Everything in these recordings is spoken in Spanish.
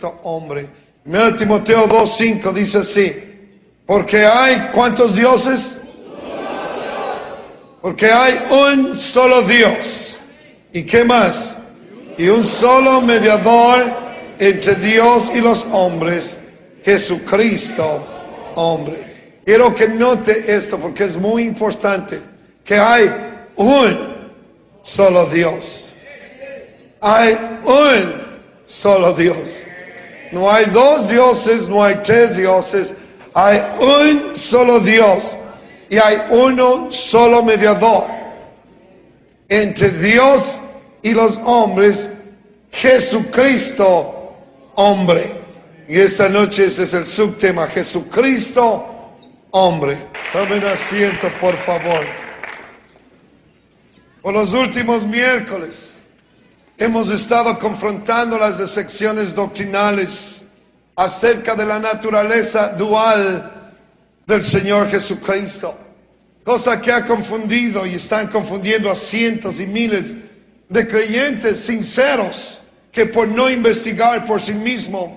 Jesucristo, hombre. 1 Timoteo 2:5 dice así: porque hay, ¿cuántos dioses? Porque hay un solo Dios. ¿Y qué más? Y un solo mediador entre Dios y los hombres, Jesucristo, hombre. Quiero que note esto porque es muy importante, que hay un solo Dios. Hay un solo Dios. No hay dos dioses, no hay tres dioses. Hay un solo Dios y hay uno solo mediador entre Dios y los hombres, Jesucristo, hombre. Y esta noche ese es el subtema: Jesucristo, hombre. Tomen asiento, por favor. Por los últimos miércoles hemos estado confrontando las decepciones doctrinales acerca de la naturaleza dual del Señor Jesucristo, cosa que ha confundido y están confundiendo a cientos y miles de creyentes sinceros que, por no investigar por sí mismos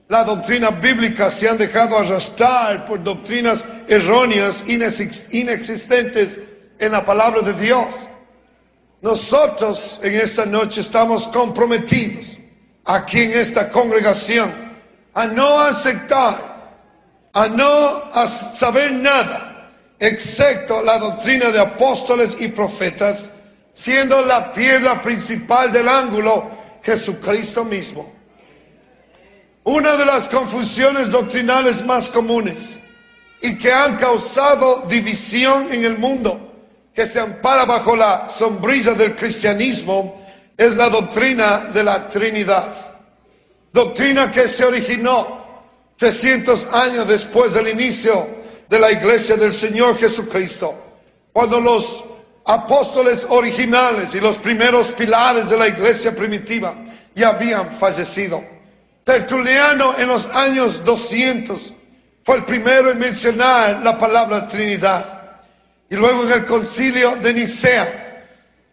la doctrina bíblica, se han dejado arrastrar por doctrinas erróneas, inexistentes en la palabra de Dios. Nosotros en esta noche estamos comprometidos aquí en esta congregación a no aceptar, a no saber nada excepto la doctrina de apóstoles y profetas, siendo la piedra principal del ángulo Jesucristo mismo. Una de las confusiones doctrinales más comunes y que han causado división en el mundo, que se ampara bajo la sombrilla del cristianismo, es la doctrina de la Trinidad. Doctrina que se originó 300 años después del inicio de la iglesia del Señor Jesucristo, cuando los apóstoles originales y los primeros pilares de la iglesia primitiva ya habían fallecido. Tertuliano, en los años 200, fue el primero en mencionar la palabra Trinidad. Y luego en el concilio de Nicea,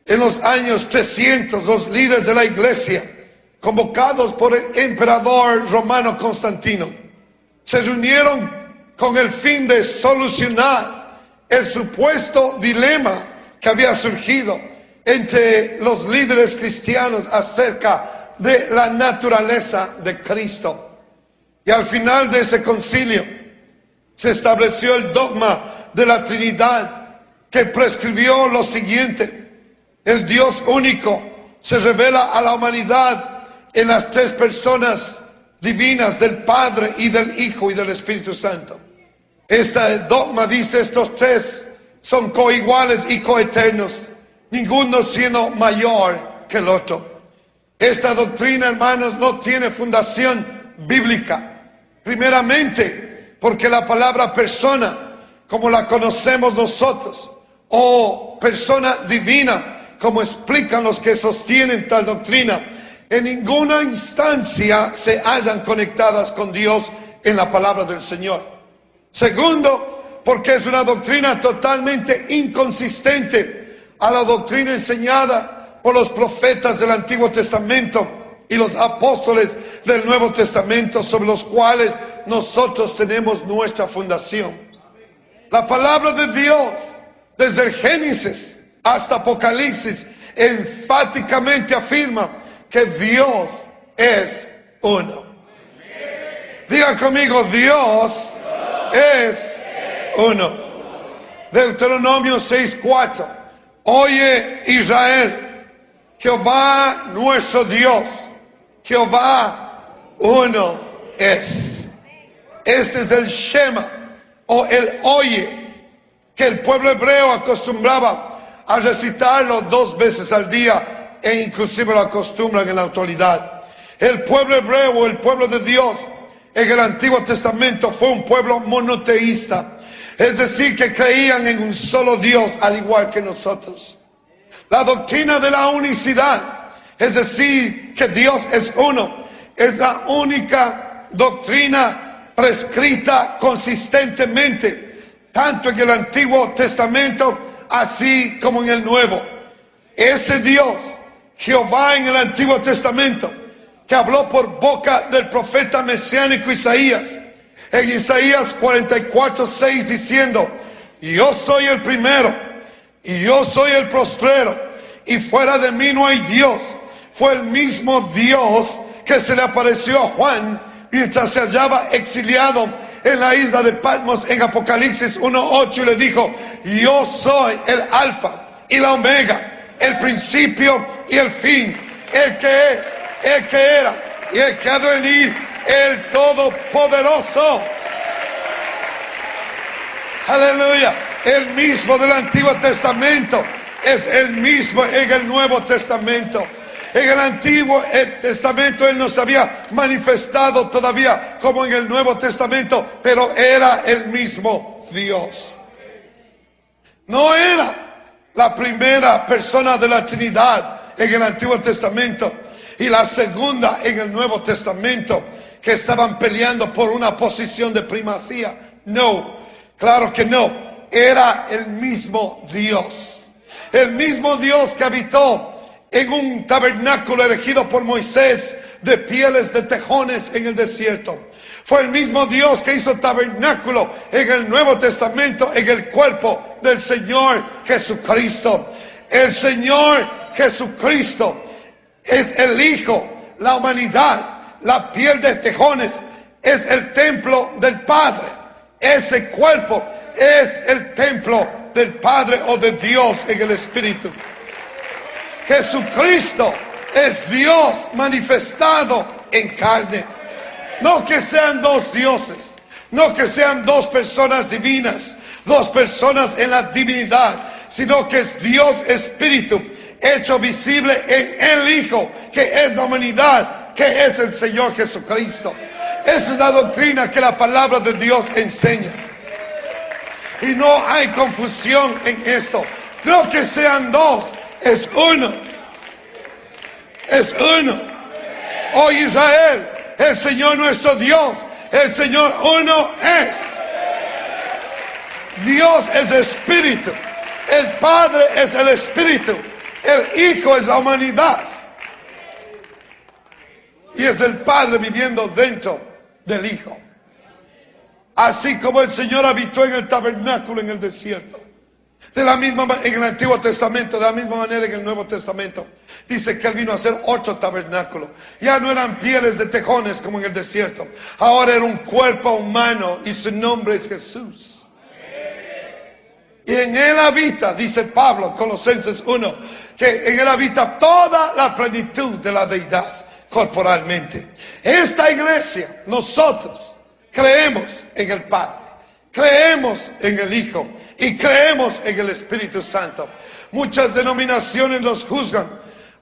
en los años 300, los líderes de la iglesia, convocados por el emperador romano Constantino, se reunieron con el fin de solucionar el supuesto dilema que había surgido entre los líderes cristianos acerca de la naturaleza de Cristo. Y al final de ese concilio se estableció el dogma de la Trinidad, que prescribió lo siguiente: el Dios único se revela a la humanidad en las tres personas divinas del Padre y del Hijo y del Espíritu Santo. Este dogma dice: estos tres son coiguales y coeternos, ninguno siendo mayor que el otro. Esta doctrina, hermanos, no tiene fundación bíblica. Primeramente, porque la palabra persona, como la conocemos nosotros, o persona divina, como explican los que sostienen tal doctrina, en ninguna instancia se hallan conectadas con Dios en la palabra del Señor. Segundo, porque es una doctrina totalmente inconsistente a la doctrina enseñada por los profetas del Antiguo Testamento y los apóstoles del Nuevo Testamento, sobre los cuales nosotros tenemos nuestra fundación. La palabra de Dios, desde el Génesis hasta Apocalipsis, enfáticamente afirma que Dios es uno. Diga conmigo: Dios es uno. Deuteronomio 6:4. Oye, Israel, Jehová nuestro Dios, Jehová uno es. Este es el Shema, o el oye, que el pueblo hebreo acostumbraba a recitarlo 2 veces al día, e inclusive lo acostumbran en la actualidad. El pueblo hebreo, o el pueblo de Dios, en el Antiguo Testamento fue un pueblo monoteísta, es decir, que creían en un solo Dios, al igual que nosotros. La doctrina de la unicidad, es decir, que Dios es uno, es la única doctrina prescrita consistentemente, tanto en el Antiguo Testamento así como en el Nuevo. Ese Dios, Jehová, en el Antiguo Testamento, que habló por boca del profeta mesiánico Isaías, en Isaías 44:6, diciendo: yo soy el primero y yo soy el postrero, y fuera de mí no hay Dios. Fue el mismo Dios que se le apareció a Juan mientras se hallaba exiliado en la isla de Patmos en Apocalipsis 1:8, y le dijo: yo soy el alfa y la omega, el principio y el fin, el que es, el que era y el que ha de venir, el todopoderoso. Aleluya. El mismo del Antiguo Testamento es el mismo en el Nuevo Testamento. En el Antiguo Testamento Él no se había manifestado todavía como en el Nuevo Testamento, pero era el mismo Dios. No era la primera persona de la Trinidad en el Antiguo Testamento y la segunda en el Nuevo Testamento, que estaban peleando por una posición de primacía. No, claro que no. Era el mismo Dios. El mismo Dios que habitó en un tabernáculo erigido por Moisés de pieles de tejones en el desierto. Fue el mismo Dios que hizo tabernáculo en el Nuevo Testamento en el cuerpo del Señor Jesucristo. El Señor Jesucristo es el Hijo, la humanidad, la piel de tejones, es el templo del Padre. Ese cuerpo es el templo del Padre o de Dios en el Espíritu. Jesucristo es Dios manifestado en carne. No que sean dos dioses, no que sean dos personas divinas, dos personas en la divinidad, sino que es Dios Espíritu, hecho visible en el Hijo, que es la humanidad, que es el Señor Jesucristo. Esa es la doctrina que la palabra de Dios enseña. Y no hay confusión en esto. No que sean dos, es uno. Es uno. Oh Israel, el Señor nuestro Dios, el Señor uno es. Dios es Espíritu. El Padre es el Espíritu. El Hijo es la humanidad. Y es el Padre viviendo dentro del Hijo. Así como el Señor habitó en el tabernáculo en el desierto. De la misma manera en el Antiguo Testamento, de la misma manera en el Nuevo Testamento. Dice que Él vino a hacer 8 tabernáculos. Ya no eran pieles de tejones como en el desierto. Ahora era un cuerpo humano y su nombre es Jesús. Y en Él habita, dice Pablo, Colosenses 1, que en Él habita toda la plenitud de la deidad corporalmente. Esta iglesia, nosotros creemos en el Padre, creemos en el Hijo y creemos en el Espíritu Santo. Muchas denominaciones los juzgan.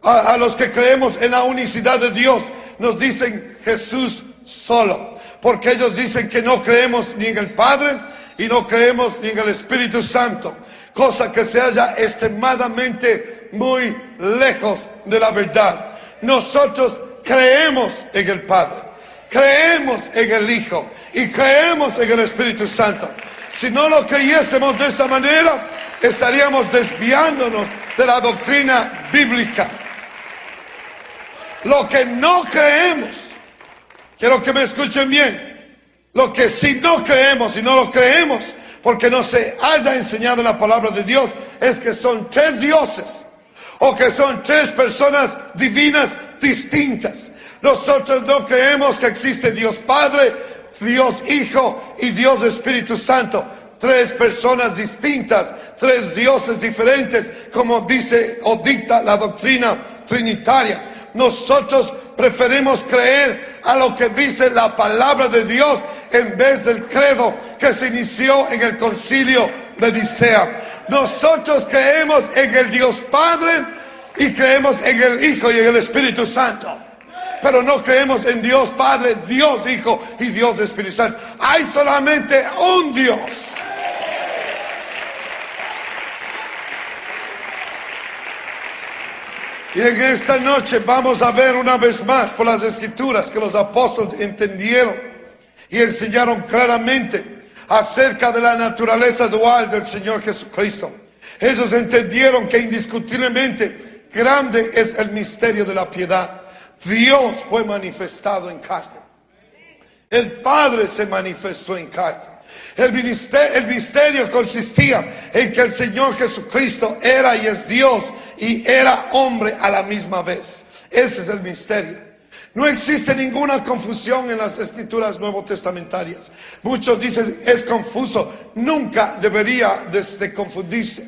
A los que creemos en la unicidad de Dios nos dicen Jesús solo, porque ellos dicen que no creemos ni en el Padre y no creemos ni en el Espíritu Santo, cosa que se halla extremadamente muy lejos de la verdad. Nosotros creemos en el Padre, creemos en el Hijo y creemos en el Espíritu Santo. Si no lo creyésemos de esa manera, estaríamos desviándonos de la doctrina bíblica. Lo que no creemos, quiero que me escuchen bien, lo que si no creemos, si no lo creemos, porque no se haya enseñado en la palabra de Dios, es que son 3 dioses, o que son 3 personas divinas distintas. Nosotros no creemos que existe Dios Padre, Dios Hijo y Dios Espíritu Santo. 3 personas distintas, 3 dioses diferentes, como dice o dicta la doctrina trinitaria. Nosotros preferimos creer a lo que dice la palabra de Dios en vez del credo que se inició en el concilio de Nicea. Nosotros creemos en el Dios Padre y creemos en el Hijo y en el Espíritu Santo. Pero no creemos en Dios Padre, Dios Hijo y Dios Espíritu Santo. Hay solamente un Dios. Y en esta noche vamos a ver una vez más por las Escrituras que los apóstoles entendieron y enseñaron claramente acerca de la naturaleza dual del Señor Jesucristo. Ellos entendieron que indiscutiblemente grande es el misterio de la piedad. Dios fue manifestado en carne. El Padre se manifestó en carne. El misterio consistía en que el Señor Jesucristo era y es Dios y era hombre a la misma vez. Ese es el misterio. No existe ninguna confusión en las escrituras nuevotestamentarias. Muchos dicen es confuso. Nunca debería de confundirse.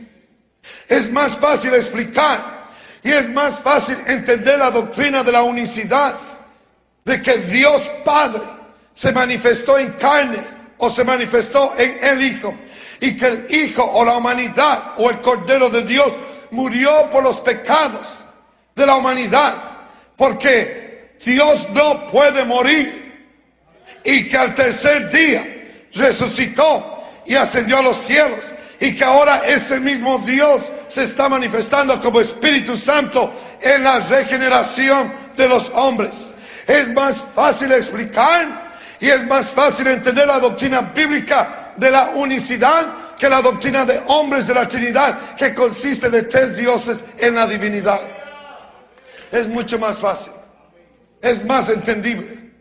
Es más fácil explicar y es más fácil entender la doctrina de la unicidad, de que Dios Padre se manifestó en carne o se manifestó en el Hijo, y que el Hijo o la humanidad o el Cordero de Dios murió por los pecados de la humanidad, porque Dios no puede morir, y que al tercer día resucitó y ascendió a los cielos, y que ahora ese mismo Dios se está manifestando como Espíritu Santo en la regeneración de los hombres. Es más fácil explicar y es más fácil entender la doctrina bíblica de la unicidad que la doctrina de hombres de la Trinidad, que consiste de tres dioses en la divinidad. Es mucho más fácil, es más entendible.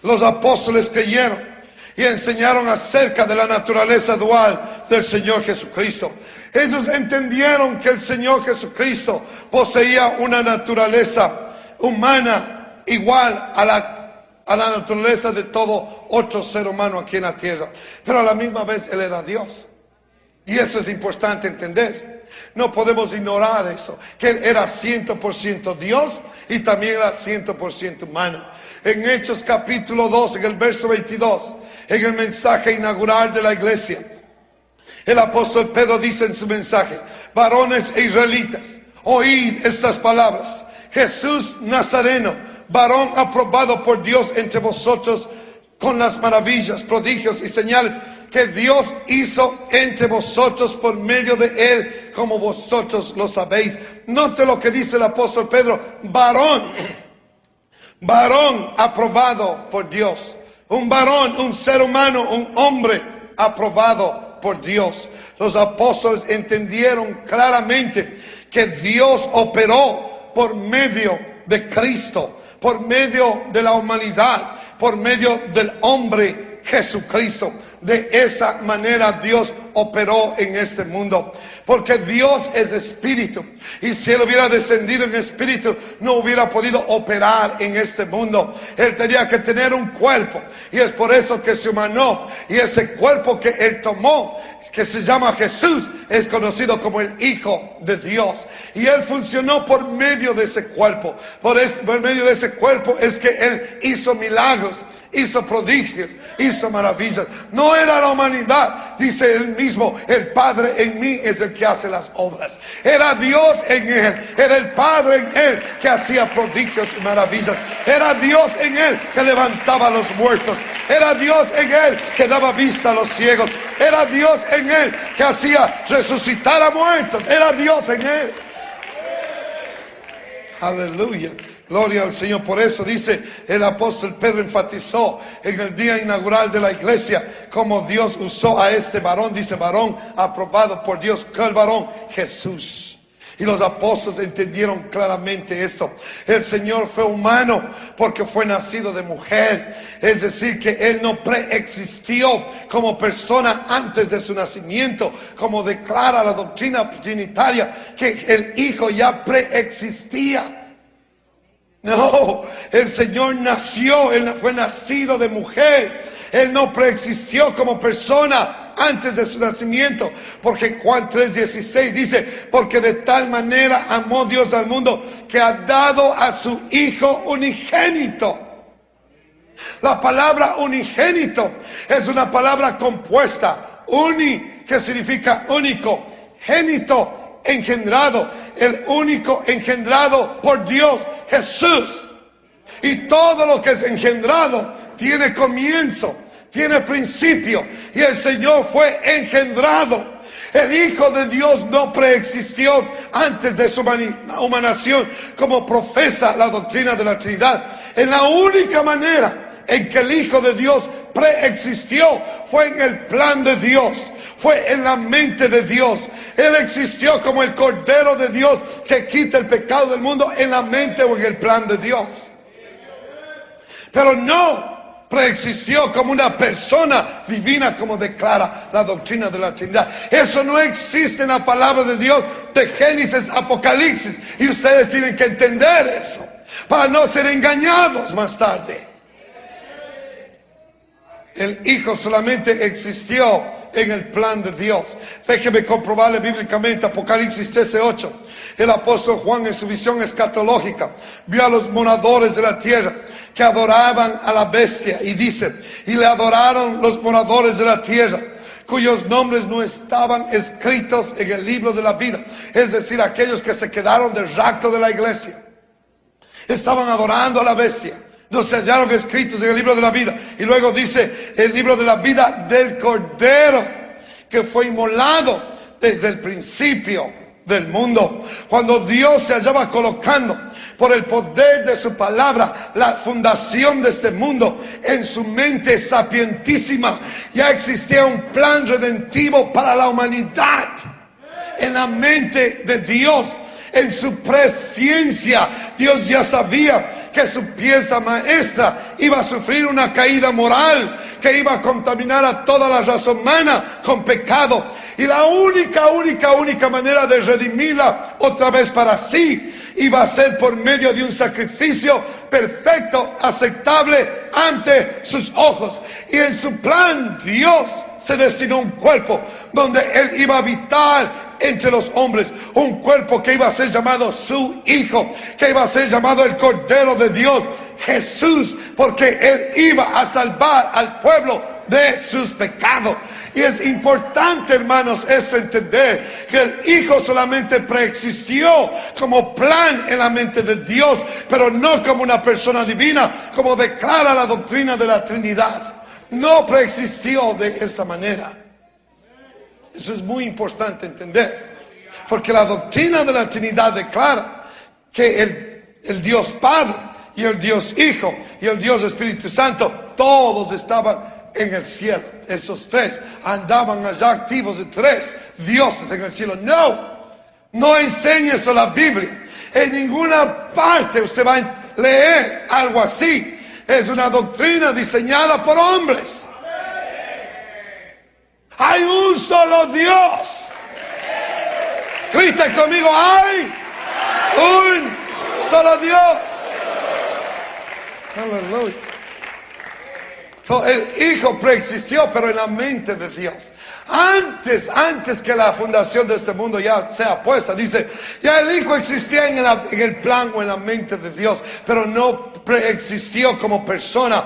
Los apóstoles creyeron y enseñaron acerca de la naturaleza dual del Señor Jesucristo. Ellos entendieron que el Señor Jesucristo poseía una naturaleza humana igual a la naturaleza de todo otro ser humano aquí en la tierra, pero a la misma vez Él era Dios, y eso es importante entender. No podemos ignorar eso, que Él era 100% Dios y también era 100% humano. En Hechos capítulo 2, en el verso 22, en el mensaje inaugural de la iglesia, el apóstol Pedro dice en su mensaje: varones e israelitas, oíd estas palabras. Jesús Nazareno, varón aprobado por Dios entre vosotros, con las maravillas, prodigios y señales que Dios hizo entre vosotros por medio de Él, como vosotros lo sabéis. Note lo que dice el apóstol Pedro: varón, varón aprobado por Dios. Un varón, un ser humano, un hombre aprobado por Dios. Los apóstoles entendieron claramente que Dios operó por medio de Cristo, por medio de la humanidad, por medio del hombre Jesucristo. De esa manera Dios operó en este mundo, porque Dios es espíritu, y si Él hubiera descendido en espíritu no hubiera podido operar en este mundo. Él tenía que tener un cuerpo, y es por eso que se humanó, y ese cuerpo que Él tomó, que se llama Jesús, es conocido como el Hijo de Dios, y Él funcionó por medio de ese cuerpo. Por medio de ese cuerpo es que Él hizo milagros, hizo prodigios, hizo maravillas. No era la humanidad, dice Él mismo: el Padre en mí es el que hace las obras. Era Dios en Él, era el Padre en Él que hacía prodigios y maravillas. Era Dios en Él que levantaba a los muertos. Era Dios en Él que daba vista a los ciegos. Era Dios en Él que hacía resucitar a muertos. Era Dios en Él. Aleluya. Gloria al Señor. Por eso dice el apóstol Pedro, enfatizó en el día inaugural de la iglesia cómo Dios usó a este varón. Dice varón aprobado por Dios. ¿Qué el varón? Jesús. Y los apóstoles entendieron claramente esto. El Señor fue humano porque fue nacido de mujer. Es decir, que Él no preexistió como persona antes de su nacimiento, como declara la doctrina trinitaria, que el Hijo ya preexistía. No, el Señor nació, Él fue nacido de mujer. Él no preexistió como persona antes de su nacimiento, porque Juan 3:16 dice: porque de tal manera amó Dios al mundo que ha dado a su Hijo unigénito. La palabra unigénito es una palabra compuesta. Uni, que significa único. Génito, engendrado. El único engendrado por Dios, Jesús. Y todo lo que es engendrado tiene comienzo, tiene principio, y el Señor fue engendrado. El Hijo de Dios no preexistió antes de su humanación, como profesa la doctrina de la Trinidad. En la única manera en que el Hijo de Dios preexistió fue en el plan de Dios, fue en la mente de Dios. Él existió como el Cordero de Dios que quita el pecado del mundo, en la mente o en el plan de Dios. pero no preexistió como una persona divina, como declara la doctrina de la Trinidad. Eso no existe en la palabra de Dios de Génesis, Apocalipsis, y ustedes tienen que entender eso para no ser engañados más tarde. El Hijo solamente existió en el plan de Dios. Déjeme comprobarle bíblicamente Apocalipsis 13:8. El apóstol Juan, en su visión escatológica, vio a los moradores de la tierra que adoraban a la bestia, y dice: y le adoraron los moradores de la tierra, cuyos nombres no estaban escritos en el libro de la vida. Es decir, aquellos que se quedaron del rapto de la iglesia estaban adorando a la bestia, no se hallaron escritos en el libro de la vida. Y luego dice: el libro de la vida del Cordero, que fue inmolado desde el principio del mundo. Cuando Dios se hallaba colocando por el poder de su palabra la fundación de este mundo, en su mente sapientísima ya existía un plan redentivo para la humanidad. En la mente de Dios, en su presciencia, Dios ya sabía que su pieza maestra iba a sufrir una caída moral que iba a contaminar a toda la raza humana con pecado, y la única manera de redimirla otra vez para sí iba a ser por medio de un sacrificio perfecto, aceptable ante sus ojos. Y en su plan Dios se destinó un cuerpo donde Él iba a habitar entre los hombres, un cuerpo que iba a ser llamado su Hijo, que iba a ser llamado el Cordero de Dios, Jesús, porque Él iba a salvar al pueblo de sus pecados. Y es importante, hermanos, esto entender, que el Hijo solamente preexistió como plan en la mente de Dios, pero no como una persona divina, como declara la doctrina de la Trinidad. No preexistió de esa manera. Eso es muy importante entender, porque la doctrina de la Trinidad declara que el Dios Padre y el Dios Hijo y el Dios Espíritu Santo, todos estaban en el cielo. Esos tres andaban allá activos de tres dioses en el cielo. No enseña eso la Biblia. En ninguna parte usted va a leer algo así. Es una doctrina diseñada por hombres. Hay un solo Dios. Grita conmigo: hay un solo Dios. Aleluya. El Hijo preexistió, pero en la mente de Dios. Antes que la fundación de este mundo ya sea puesta, dice, ya el Hijo existía en el plan o en la mente de Dios, pero no preexistió como persona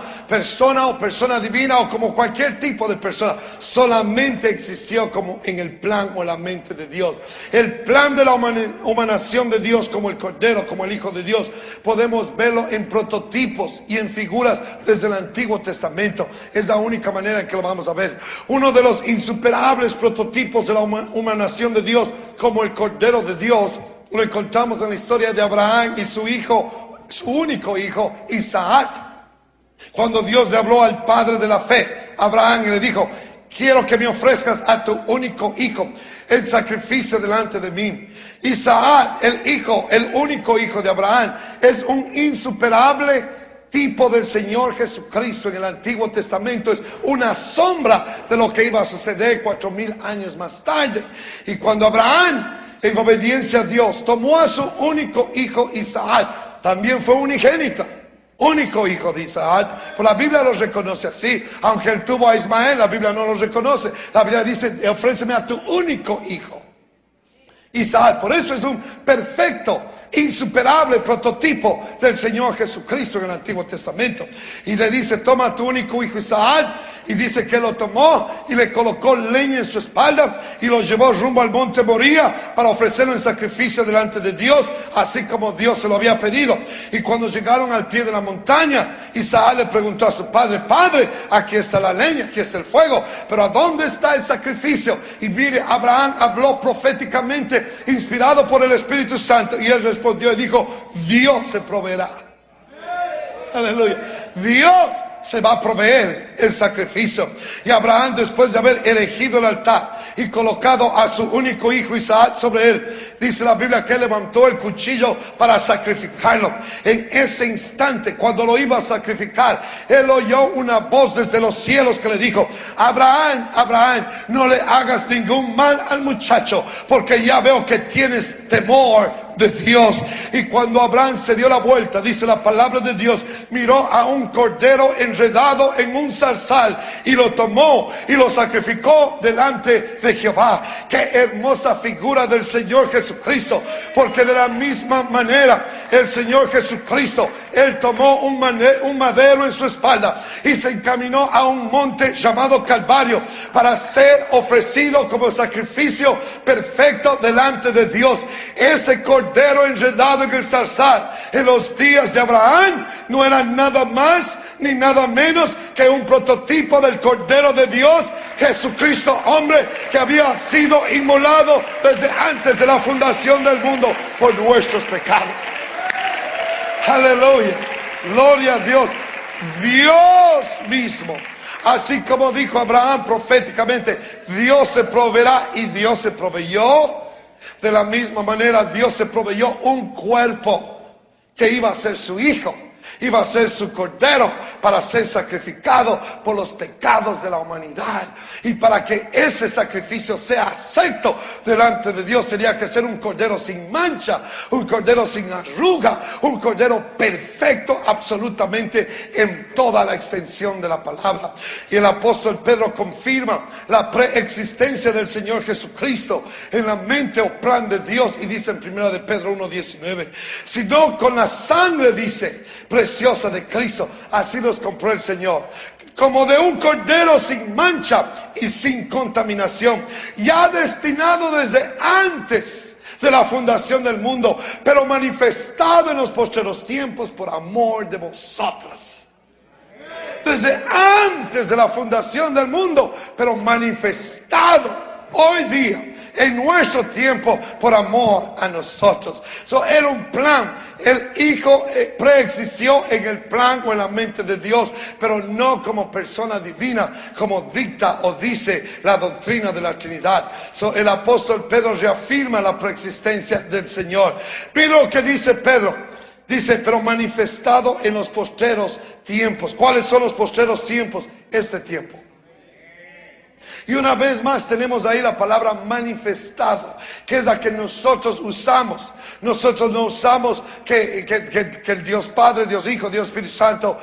o persona divina o como cualquier tipo de persona. Solamente existió como en el plan o en la mente de Dios. El plan de la humanación de Dios, como el Cordero, como el Hijo de Dios, podemos verlo en prototipos y en figuras desde el Antiguo Testamento. Es la única manera en que lo vamos a ver. Uno de los insuperables prototipos de la humanación de Dios, como el Cordero de Dios, lo encontramos en la historia de Abraham y su hijo, su único hijo, Isaac. Cuando Dios le habló al padre de la fe, Abraham, y le dijo: quiero que me ofrezcas a tu único hijo en sacrificio delante de mí. Isaac, el único hijo de Abraham, es un insuperable tipo del Señor Jesucristo en el Antiguo Testamento. Es una sombra de lo que iba a suceder 4000 años más tarde. Y cuando Abraham, en obediencia a Dios, tomó a su único hijo Isaac, también fue unigénito, único hijo de Isaac, pues la Biblia lo reconoce así. Aunque él tuvo a Ismael, la Biblia no lo reconoce. La Biblia dice: ofréceme a tu único hijo Isaac. Por eso es un perfecto, insuperable prototipo del Señor Jesucristo en el Antiguo Testamento. Y le dice: toma a tu único hijo Isaac. Y dice que lo tomó y le colocó leña en su espalda y lo llevó rumbo al monte Moría para ofrecerlo en sacrificio delante de Dios, así como Dios se lo había pedido. Y cuando llegaron al pie de la montaña, Isaac le preguntó a su padre: Padre, aquí está la leña, aquí está el fuego, pero ¿a dónde está el sacrificio? Y mire, Abraham habló proféticamente, inspirado por el Espíritu Santo, y él respondió y dijo: Dios se proveerá. Aleluya. Dios se va a proveer el sacrificio. Y Abraham, después de haber erigido el altar y colocado a su único hijo Isaac sobre él. Dice la Biblia que él levantó el cuchillo para sacrificarlo. En ese instante, cuando lo iba a sacrificar, él oyó una voz desde los cielos que le dijo: Abraham, Abraham, no le hagas ningún mal al muchacho, porque ya veo que tienes temor de Dios. Y cuando Abraham se dio la vuelta, dice la palabra de Dios, miró a un cordero enredado en un zarzal y lo tomó y lo sacrificó delante de Jehová. Qué hermosa figura del Señor Jesucristo, porque de la misma manera el Señor Jesucristo, él tomó un madero en su espalda y se encaminó a un monte llamado Calvario para ser ofrecido como sacrificio perfecto delante de Dios. Ese cordero enredado en el zarzal en los días de Abraham no era nada más ni nada menos que un prototipo del Cordero de Dios, Jesucristo, hombre, que había sido inmolado desde antes de la fundación del mundo por nuestros pecados. Aleluya, gloria a Dios. Dios mismo, así como dijo Abraham proféticamente, Dios se proveerá, y Dios se proveyó. De la misma manera, Dios se proveyó un cuerpo que iba a ser su hijo, iba a ser su cordero para ser sacrificado por los pecados de la humanidad. Y para que ese sacrificio sea acepto delante de Dios, tenía que ser un cordero sin mancha, un cordero sin arruga, un cordero perfecto absolutamente en toda la extensión de la palabra. Y el apóstol Pedro confirma la preexistencia del Señor Jesucristo en la mente o plan de Dios, y dice en 1 de Pedro 1:19, sino con la sangre, dice, preciosa de Cristo, así nos compró el Señor, como de un cordero sin mancha y sin contaminación, ya destinado desde antes de la fundación del mundo, pero manifestado en los postreros tiempos por amor de vosotros. Desde antes de la fundación del mundo, pero manifestado hoy día en nuestro tiempo por amor a nosotros. Era un plan. El Hijo preexistió en el plan o en la mente de Dios, pero no como persona divina, como dicta o dice la doctrina de la Trinidad. El apóstol Pedro reafirma la preexistencia del Señor. Mira lo que dice Pedro. Dice, pero manifestado en los postreros tiempos. ¿Cuáles son los postreros tiempos? Este tiempo. Y una vez más tenemos ahí la palabra manifestado, que es la que nosotros usamos. Nosotros no usamos que el Dios Padre, Dios Hijo, Dios Espíritu Santo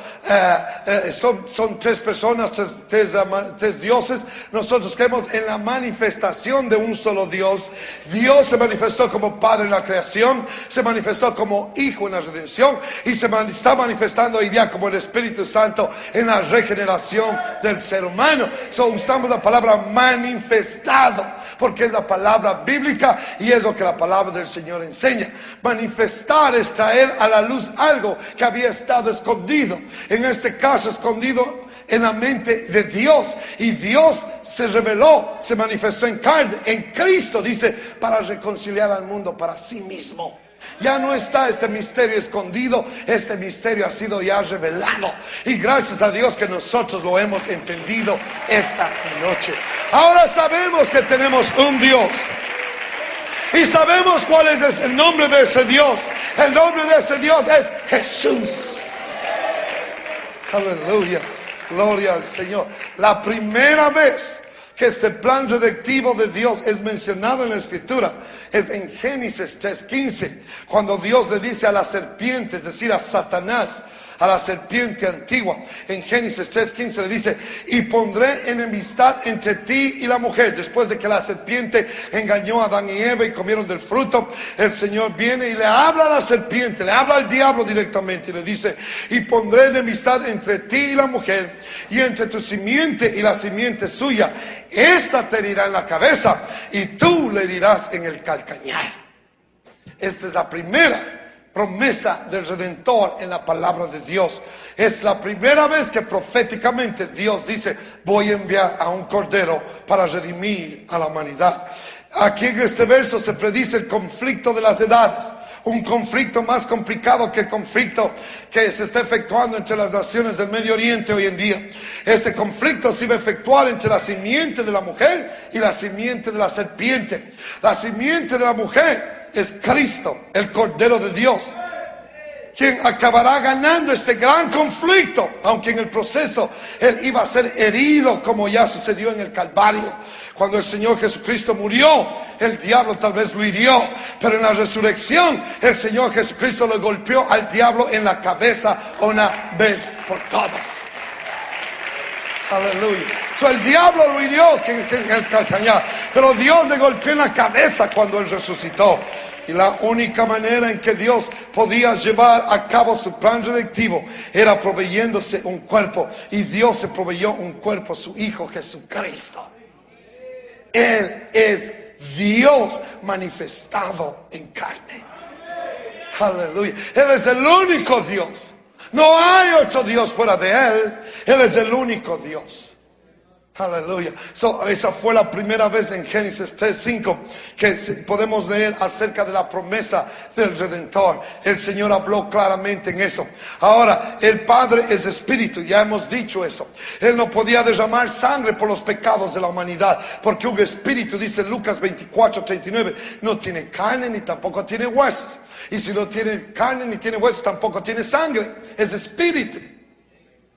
son tres personas, tres dioses. Nosotros creemos en la manifestación de un solo Dios. Dios se manifestó como Padre en la creación, se manifestó como Hijo en la redención, y se está manifestando hoy día como el Espíritu Santo en la regeneración del ser humano. Usamos la palabra manifestado, porque es la palabra bíblica y es lo que la palabra del Señor enseña. Manifestar es traer a la luz algo que había estado escondido, en este caso escondido en la mente de Dios, y Dios se reveló, se manifestó en carne, en Cristo, dice, para reconciliar al mundo para sí mismo. Ya no está este misterio escondido, este misterio ha sido ya revelado, y gracias a Dios que nosotros lo hemos entendido esta noche. Ahora sabemos que tenemos un Dios, y sabemos cuál es el nombre de ese Dios. El nombre de ese Dios es Jesús. Aleluya, gloria al Señor. La primera vez que este plan redentivo de Dios es mencionado en la Escritura es en Génesis 3:15, cuando Dios le dice a la serpiente, es decir, a Satanás, a la serpiente antigua. En Génesis 3:15 le dice, y pondré enemistad entre ti y la mujer. Después de que la serpiente engañó a Adán y Eva y comieron del fruto, el Señor viene y le habla a la serpiente, le habla al diablo directamente, y le dice, y pondré enemistad entre ti y la mujer, y entre tu simiente y la simiente suya. Esta te herirá en la cabeza, y tú le herirás en el calcañar. Esta es la primera promesa del Redentor en la palabra de Dios. Es la primera vez que proféticamente Dios dice, voy a enviar a un cordero para redimir a la humanidad. Aquí en este verso se predice el conflicto de las edades, un conflicto más complicado que el conflicto que se está efectuando entre las naciones del Medio Oriente hoy en día. Este conflicto se iba a efectuar entre la simiente de la mujer y la simiente de la serpiente. La simiente de la mujer es Cristo, el Cordero de Dios, quien acabará ganando este gran conflicto, aunque en el proceso él iba a ser herido, como ya sucedió en el Calvario. Cuando el Señor Jesucristo murió, el diablo tal vez lo hirió, pero en la resurrección el Señor Jesucristo le golpeó al diablo en la cabeza una vez por todas. Aleluya. El diablo lo hirió en el calcañar, pero Dios le golpeó en la cabeza cuando él resucitó. Y la única manera en que Dios podía llevar a cabo su plan redentivo era proveyéndose un cuerpo. Y Dios se proveyó un cuerpo, su Hijo Jesucristo. Él es Dios manifestado en carne. Aleluya. Él es el único Dios. No hay otro Dios fuera de Él. Él es el único Dios. Aleluya. Esa fue la primera vez en Génesis 3:5 que podemos leer acerca de la promesa del Redentor. El Señor habló claramente en eso. Ahora, el Padre es espíritu, ya hemos dicho eso. Él no podía derramar sangre por los pecados de la humanidad, porque un espíritu, dice Lucas 24:39, no tiene carne ni tampoco tiene huesos. Y si no tiene carne ni tiene huesos, tampoco tiene sangre. Es espíritu.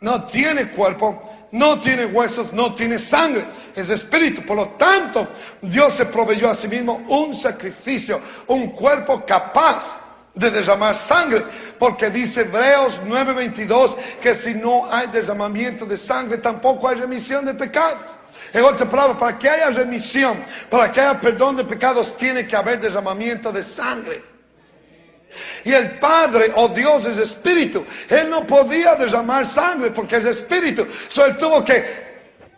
No tiene cuerpo, no tiene huesos, no tiene sangre, es espíritu. Por lo tanto, Dios se proveyó a sí mismo un sacrificio, un cuerpo capaz de derramar sangre, porque dice Hebreos 9:22 que si no hay derramamiento de sangre, tampoco hay remisión de pecados. En otras palabras, para que haya remisión, para que haya perdón de pecados, tiene que haber derramamiento de sangre. Y el Padre, Dios, es espíritu. Él no podía derramar sangre porque es espíritu. Él tuvo que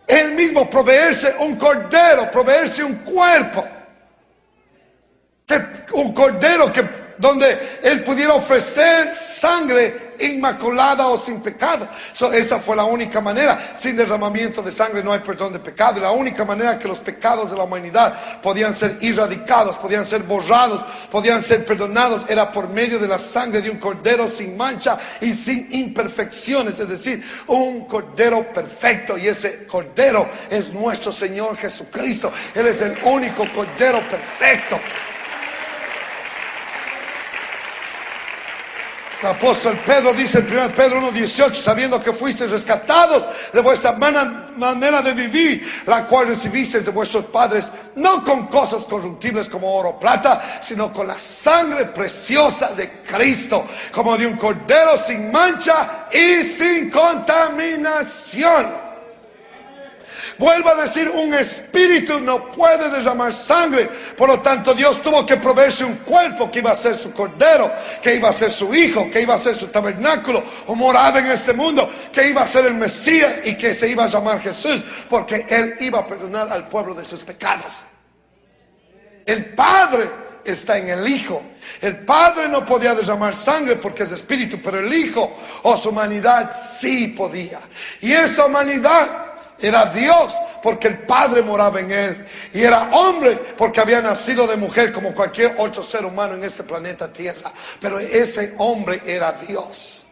él mismo proveerse un cordero, proveerse un cuerpo. Un cordero donde él pudiera ofrecer sangre inmaculada o sin pecado. Esa fue la única manera. Sin derramamiento de sangre no hay perdón de pecado. Y la única manera que los pecados de la humanidad podían ser erradicados, podían ser borrados, podían ser perdonados, era por medio de la sangre de un cordero sin mancha y sin imperfecciones, es decir, un cordero perfecto. Y ese cordero es nuestro Señor Jesucristo. Él es el único cordero perfecto. El apóstol Pedro dice en 1 Pedro 1:18, sabiendo que fuisteis rescatados de vuestra manera de vivir, la cual recibisteis de vuestros padres, no con cosas corruptibles como oro o plata, sino con la sangre preciosa de Cristo, como de un cordero sin mancha y sin contaminación. Vuelvo a decir, un espíritu no puede derramar sangre. Por lo tanto, Dios tuvo que proveerse un cuerpo que iba a ser su cordero, que iba a ser su hijo, que iba a ser su tabernáculo o morada en este mundo, que iba a ser el Mesías y que se iba a llamar Jesús, porque Él iba a perdonar al pueblo de sus pecados. El Padre está en el Hijo. El Padre no podía derramar sangre porque es espíritu, pero el Hijo o su humanidad sí podía. Y esa humanidad era Dios porque el Padre moraba en él, y era hombre porque había nacido de mujer como cualquier otro ser humano en este planeta Tierra, pero ese hombre era Dios,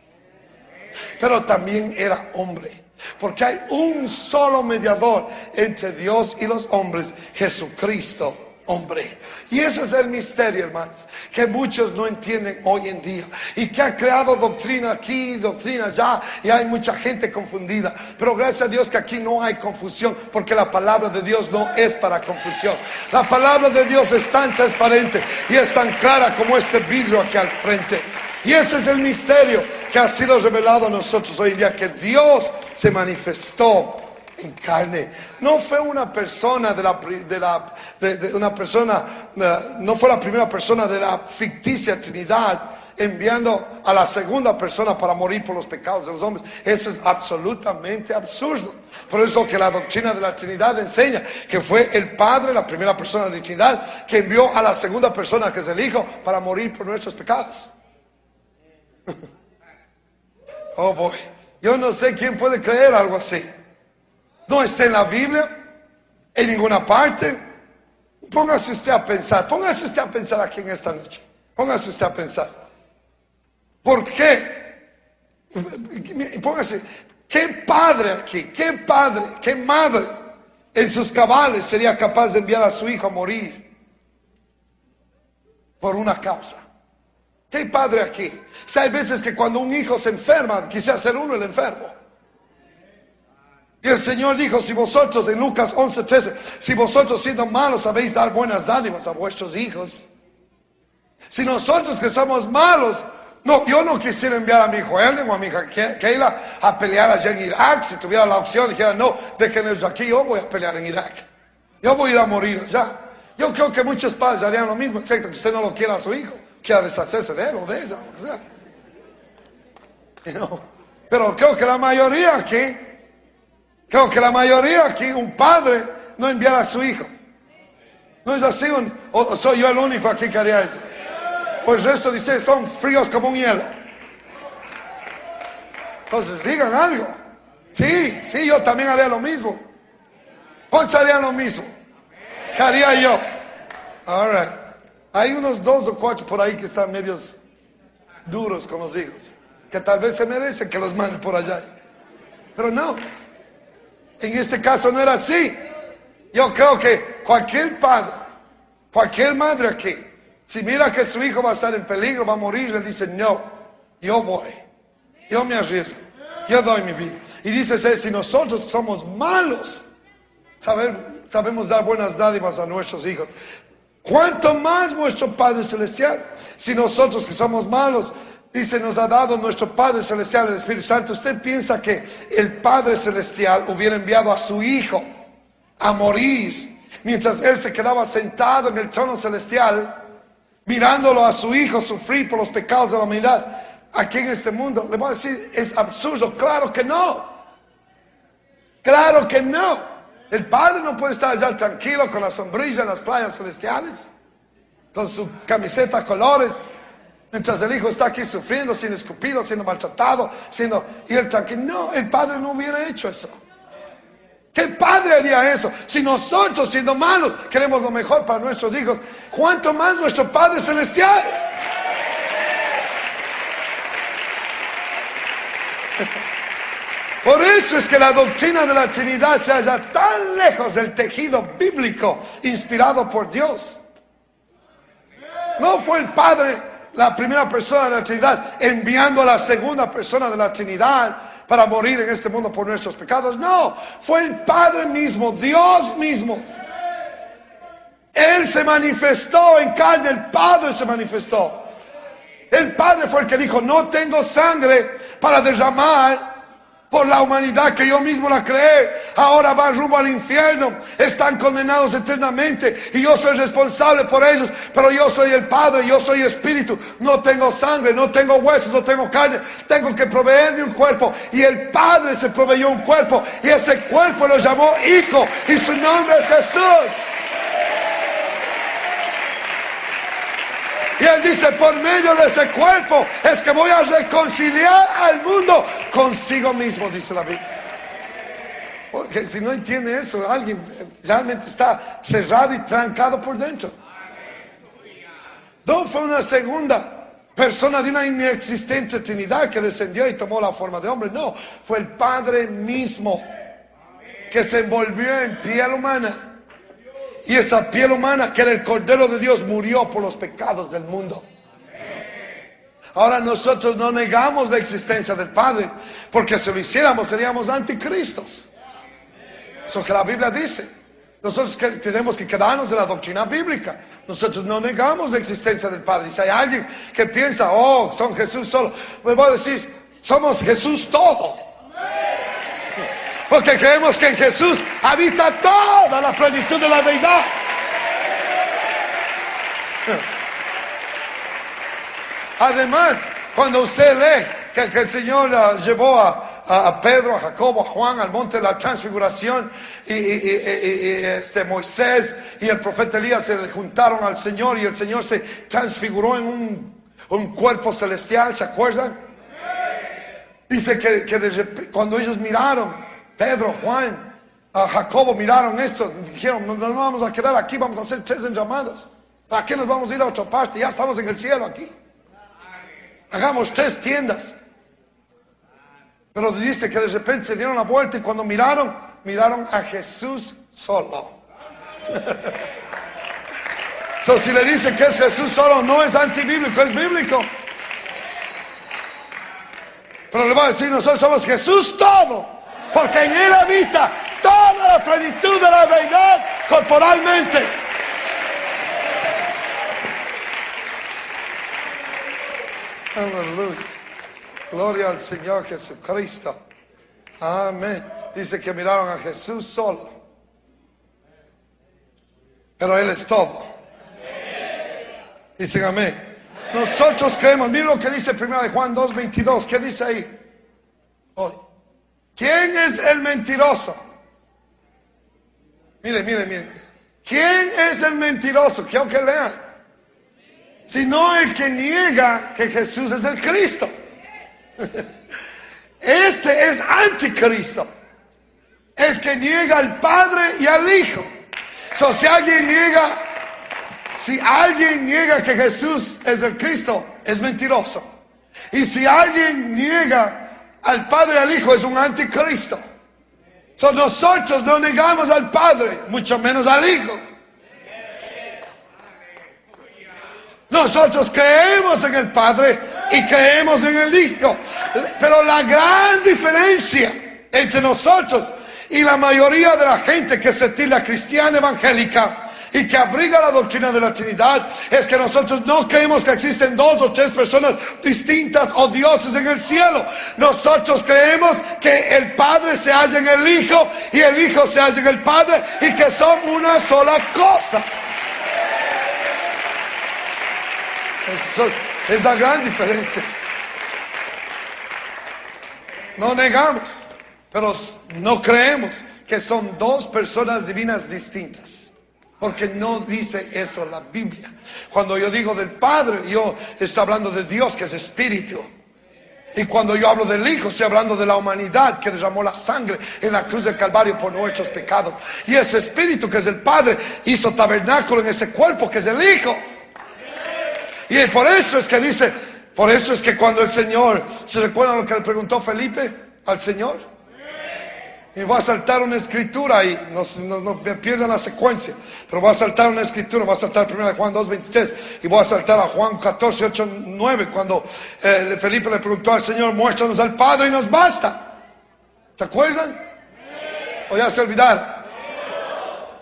pero también era hombre, porque hay un solo mediador entre Dios y los hombres, Jesucristo hombre. Y ese es el misterio, hermanos, que muchos no entienden hoy en día, y que ha creado doctrina aquí, doctrina allá, y hay mucha gente confundida. Pero gracias a Dios que aquí no hay confusión, porque la palabra de Dios no es para confusión. La palabra de Dios es tan transparente y es tan clara como este vidrio aquí al frente. Y ese es el misterio que ha sido revelado a nosotros hoy en día, que Dios se manifestó en carne. No fue una persona no fue la primera persona de la ficticia Trinidad enviando a la segunda persona para morir por los pecados de los hombres. Eso es absolutamente absurdo. Por eso que la doctrina de la Trinidad enseña que fue el Padre, la primera persona de la Trinidad, que envió a la segunda persona, que es el Hijo, para morir por nuestros pecados. Oh boy, yo no sé quién puede creer algo así. No está en la Biblia, en ninguna parte. Póngase usted a pensar aquí en esta noche. Póngase usted a pensar. ¿Por qué? Póngase, ¿qué padre aquí, qué padre, qué madre en sus cabales sería capaz de enviar a su hijo a morir por una causa? ¿Qué padre aquí? O sea, hay veces que cuando un hijo se enferma, quisiera ser uno el enfermo. Y el Señor dijo, si vosotros, en Lucas 11:13, si vosotros siendo malos sabéis dar buenas dádivas a vuestros hijos. Si nosotros que somos malos, no, yo no quisiera enviar a mi hijo Ellen o a mi hija Keila a pelear allá en Irak. Si tuviera la opción, dijera, no, déjenos aquí, yo voy a pelear en Irak. Yo voy a ir a morir allá. Yo creo que muchos padres harían lo mismo, excepto que usted no lo quiera a su hijo, quiera deshacerse de él o de ella, o sea. Pero creo que la mayoría aquí, un padre no enviará a su hijo. ¿No es así? ¿O soy yo el único aquí que haría eso? Pues el resto de ustedes son fríos como un hielo. Entonces digan algo. Sí, yo también haría lo mismo. ¿Cuántos harían lo mismo? ¿Qué haría yo? All right. Hay unos 2 o 4 por ahí que están medios duros con los hijos, que tal vez se merecen que los manden por allá. Pero no. En este caso no era así. Yo creo que cualquier padre, cualquier madre aquí, si mira que su hijo va a estar en peligro, va a morir, le dice, no, yo voy, yo me arriesgo, yo doy mi vida. Y dice, si nosotros somos malos, sabemos dar buenas dádivas a nuestros hijos, ¿cuánto más nuestro Padre Celestial? Si nosotros que somos malos, dice, nos ha dado nuestro Padre Celestial el Espíritu Santo. ¿Usted piensa que el Padre Celestial hubiera enviado a su Hijo a morir mientras Él se quedaba sentado en el trono celestial, mirándolo a su Hijo sufrir por los pecados de la humanidad aquí en este mundo? Le voy a decir, es absurdo. Claro que no. Claro que no. El Padre no puede estar allá tranquilo con la sombrilla en las playas celestiales, con su camiseta a colores, mientras el Hijo está aquí sufriendo, siendo escupido, siendo maltratado, y él tranquilo. No, el Padre no hubiera hecho eso. ¿Qué padre haría eso? Si nosotros, siendo malos, queremos lo mejor para nuestros hijos, ¿cuánto más nuestro Padre Celestial? Por eso es que la doctrina de la Trinidad se halla tan lejos del tejido bíblico inspirado por Dios. No fue el Padre la primera persona de la Trinidad enviando a la segunda persona de la Trinidad para morir en este mundo por nuestros pecados. No, fue el Padre mismo, Dios mismo. Él se manifestó en carne, el Padre se manifestó. El Padre fue el que dijo, no tengo sangre para derramar por la humanidad que yo mismo la creé. Ahora va rumbo al infierno, están condenados eternamente y yo soy responsable por ellos, pero yo soy el Padre, yo soy espíritu, no tengo sangre, no tengo huesos, no tengo carne, tengo que proveerme un cuerpo. Y el Padre se proveyó un cuerpo y ese cuerpo lo llamó Hijo y su nombre es Jesús. Y Él dice, por medio de ese cuerpo es que voy a reconciliar al mundo consigo mismo, dice la Biblia. Porque si no entiende eso, alguien realmente está cerrado y trancado por dentro. No fue una segunda persona de una inexistente Trinidad que descendió y tomó la forma de hombre. No, fue el Padre mismo que se envolvió en piel humana. Y esa piel humana, que era el Cordero de Dios, murió por los pecados del mundo. Ahora nosotros no negamos la existencia del Padre, porque si lo hiciéramos seríamos anticristos. Eso que la Biblia dice. Nosotros tenemos que quedarnos de la doctrina bíblica. Nosotros no negamos la existencia del Padre. Y si hay alguien que piensa, oh, son Jesús solo, les voy a decir, somos Jesús todo. Porque creemos que en Jesús habita toda la plenitud de la deidad. Además, cuando usted lee que el Señor llevó a Pedro, a Jacobo, a Juan al monte de la transfiguración y Moisés y el profeta Elías se juntaron al Señor y el Señor se transfiguró en un cuerpo celestial, ¿se acuerdan? Dice que cuando ellos miraron, Pedro, Juan, a Jacobo miraron esto, dijeron, no nos vamos a quedar aquí, vamos a hacer 3 enramados. ¿Para qué nos vamos a ir a otra parte? Ya estamos en el cielo aquí. Hagamos 3 tiendas. Pero dice que de repente se dieron la vuelta y cuando miraron a Jesús solo. So, si le dicen que es Jesús solo, no es antibíblico, es bíblico. Pero le voy a decir, nosotros somos Jesús todo, porque en Él habita toda la plenitud de la deidad corporalmente. Aleluya. Gloria al Señor Jesucristo. Amén. Dice que miraron a Jesús solo. Pero Él es todo. Dicen amén. Nosotros creemos. Miren lo que dice 1 de Juan 2:22. ¿Qué dice ahí? Hoy. ¿Quién es el mentiroso? Mire. ¿Quién es el mentiroso? Quiero que lean. Sino el que niega que Jesús es el Cristo. Este es anticristo. El que niega al Padre y al Hijo. So, si alguien niega que Jesús es el Cristo, es mentiroso. Y si alguien niega al Padre y al Hijo, es un anticristo. So, nosotros no negamos al Padre, mucho menos al Hijo. Nosotros creemos en el Padre y creemos en el Hijo. Pero la gran diferencia entre nosotros y la mayoría de la gente que se tilda cristiana evangélica y que abriga la doctrina de la Trinidad es que nosotros no creemos que existen 2 o 3 personas distintas o dioses en el cielo. Nosotros creemos que el Padre se halla en el Hijo y el Hijo se halla en el Padre y que son una sola cosa. Eso es la gran diferencia. No negamos, pero no creemos que son 2 personas divinas distintas, porque no dice eso la Biblia. Cuando yo digo del Padre, yo estoy hablando de Dios, que es espíritu. Y cuando yo hablo del Hijo, estoy hablando de la humanidad que derramó la sangre en la cruz del Calvario por nuestros pecados. Y ese espíritu, que es el Padre, hizo tabernáculo en ese cuerpo, que es el Hijo. Y por eso es que dice, por eso es que cuando el Señor, ¿se recuerdan lo que le preguntó Felipe al Señor? Y voy a saltar una escritura ahí, no pierdan la secuencia, pero voy a saltar una escritura, voy a saltar 1 Juan 2:23 y voy a saltar a Juan 14:8-9, cuando Felipe le preguntó al Señor, muéstranos al Padre y nos basta. ¿Se acuerdan? ¿O ya se olvidaron?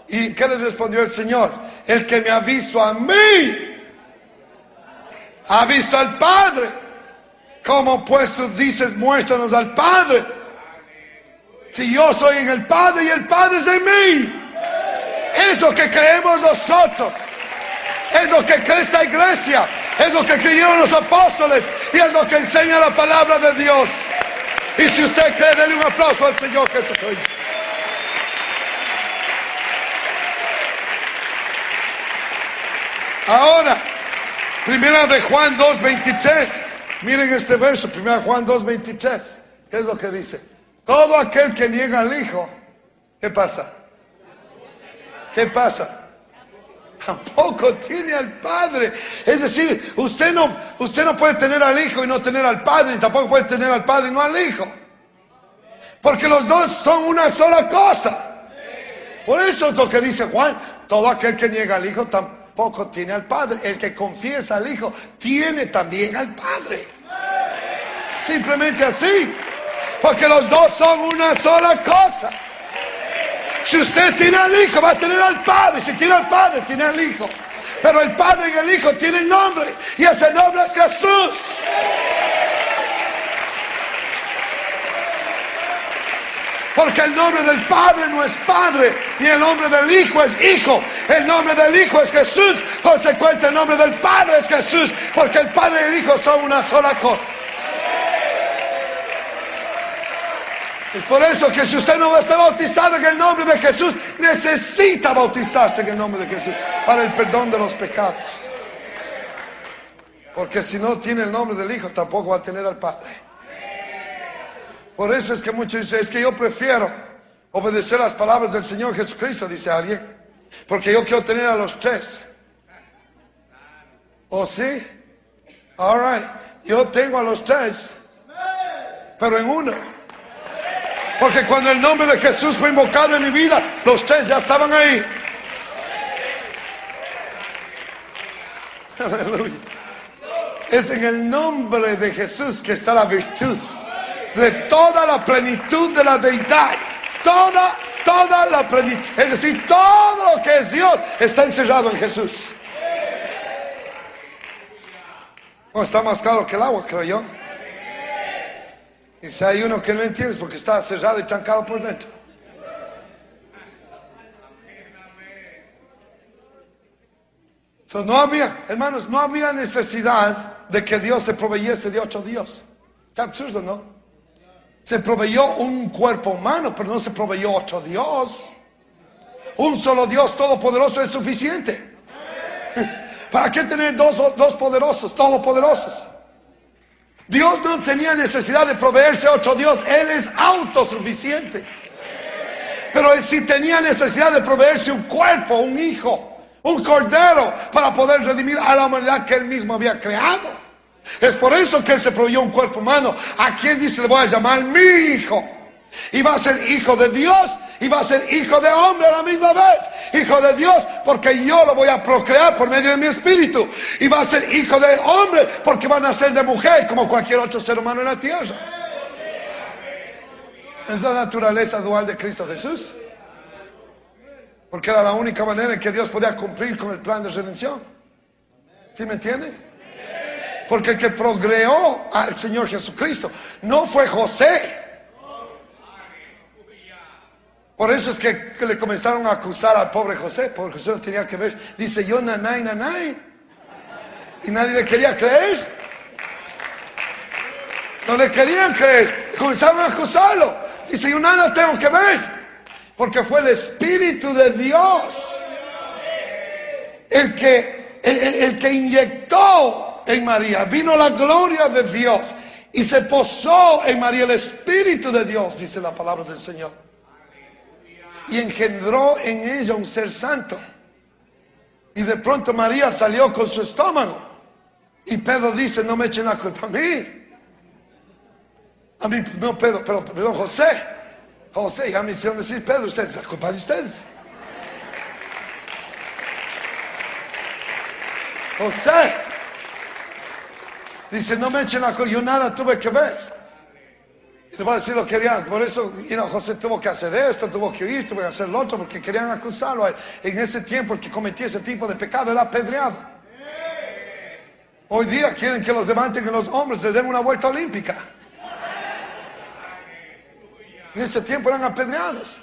¿Y qué le respondió el Señor? El que me ha visto a mí ha visto al Padre. ¿Cómo pues tú dices, muéstranos al Padre? Si yo soy en el Padre y el Padre es en mí. Es lo que creemos nosotros. Es lo que cree esta iglesia. Es lo que creyeron los apóstoles. Y es lo que enseña la palabra de Dios. Y si usted cree, denle un aplauso al Señor Jesucristo. Ahora, 1 de Juan 2:23. Miren este verso, 1 Juan 2:23. ¿Qué es lo que dice? Todo aquel que niega al Hijo, ¿qué pasa? ¿Qué pasa? Tampoco tiene al Padre. Es decir, usted no puede tener al Hijo y no tener al Padre, y tampoco puede tener al Padre y no al Hijo. Porque los dos son una sola cosa. Por eso es lo que dice Juan. Todo aquel que niega al Hijo tampoco tiene al Padre. El que confiesa al Hijo tiene también al Padre. Simplemente así. Porque los dos son una sola cosa. Si usted tiene al Hijo, va a tener al Padre. Si tiene al Padre, tiene al Hijo. Pero el Padre y el Hijo tienen nombre. Y ese nombre es Jesús. Porque el nombre del Padre no es Padre, ni el nombre del Hijo es Hijo. El nombre del Hijo es Jesús. Consecuente, el nombre del Padre es Jesús. Porque el Padre y el Hijo son una sola cosa. Es por eso que si usted no está bautizado en el nombre de Jesús, necesita bautizarse en el nombre de Jesús para el perdón de los pecados. Porque si no tiene el nombre del Hijo, tampoco va a tener al Padre. Por eso es que muchos dicen, es que yo prefiero obedecer las palabras del Señor Jesucristo, dice alguien, porque yo quiero tener a los 3. ¿Oh sí? All right. Yo tengo a los tres, pero en uno. Porque cuando el nombre de Jesús fue invocado en mi vida, los tres ya estaban ahí. Aleluya. Es en el nombre de Jesús que está la virtud de toda la plenitud de la deidad. Toda la plenitud. Es decir, todo lo que es Dios está encerrado en Jesús. No, está más claro que el agua, creo yo. Y si hay uno que no entiende es porque está cerrado y trancado por dentro. So, no había, hermanos, no había necesidad de que Dios se proveyese de otro Dios. Qué absurdo, ¿no? Se proveyó un cuerpo humano, pero no se proveyó otro Dios. Un solo Dios todopoderoso es suficiente. ¿Para qué tener dos poderosos, todopoderosos? Dios no tenía necesidad de proveerse otro Dios. Él es autosuficiente. Pero Él sí tenía necesidad de proveerse un cuerpo, un hijo, un cordero, para poder redimir a la humanidad que Él mismo había creado. Es por eso que Él se proveyó un cuerpo humano. ¿A quién dice le voy a llamar mi hijo? Y va a ser hijo de Dios y va a ser hijo de hombre a la misma vez. Hijo de Dios porque yo lo voy a procrear por medio de mi espíritu. Y va a ser hijo de hombre porque van a ser de mujer como cualquier otro ser humano en la tierra. Es la naturaleza dual de Cristo Jesús. Porque era la única manera en que Dios podía cumplir con el plan de redención. ¿Sí me entiende? Porque el que procreó al Señor Jesucristo no fue José. Por eso es que le comenzaron a acusar al pobre José. Porque José no tenía que ver. Dice yo nanay, nanay. Y nadie le quería creer. No le querían creer. Comenzaron a acusarlo. Dice yo nada tengo que ver. Porque fue el Espíritu de Dios el que inyectó en María. Vino la gloria de Dios y se posó en María el Espíritu de Dios, dice la palabra del Señor, y engendró en ella un ser santo. Y de pronto María salió con su estómago y Pedro dice no me echen la culpa a mí, no Pedro, pero perdón, José, ya me hicieron decir Pedro, ustedes, la culpa de ustedes. José dice no me echen la culpa, yo nada tuve que ver. Y te voy a decir lo que querían, por eso José tuvo que hacer esto, tuvo que huir, tuvo que hacer lo otro, porque querían acusarlo. En ese tiempo el que cometía ese tipo de pecado era apedreado. Hoy día quieren que los levanten en los hombros, les den una vuelta olímpica. En ese tiempo eran apedreados.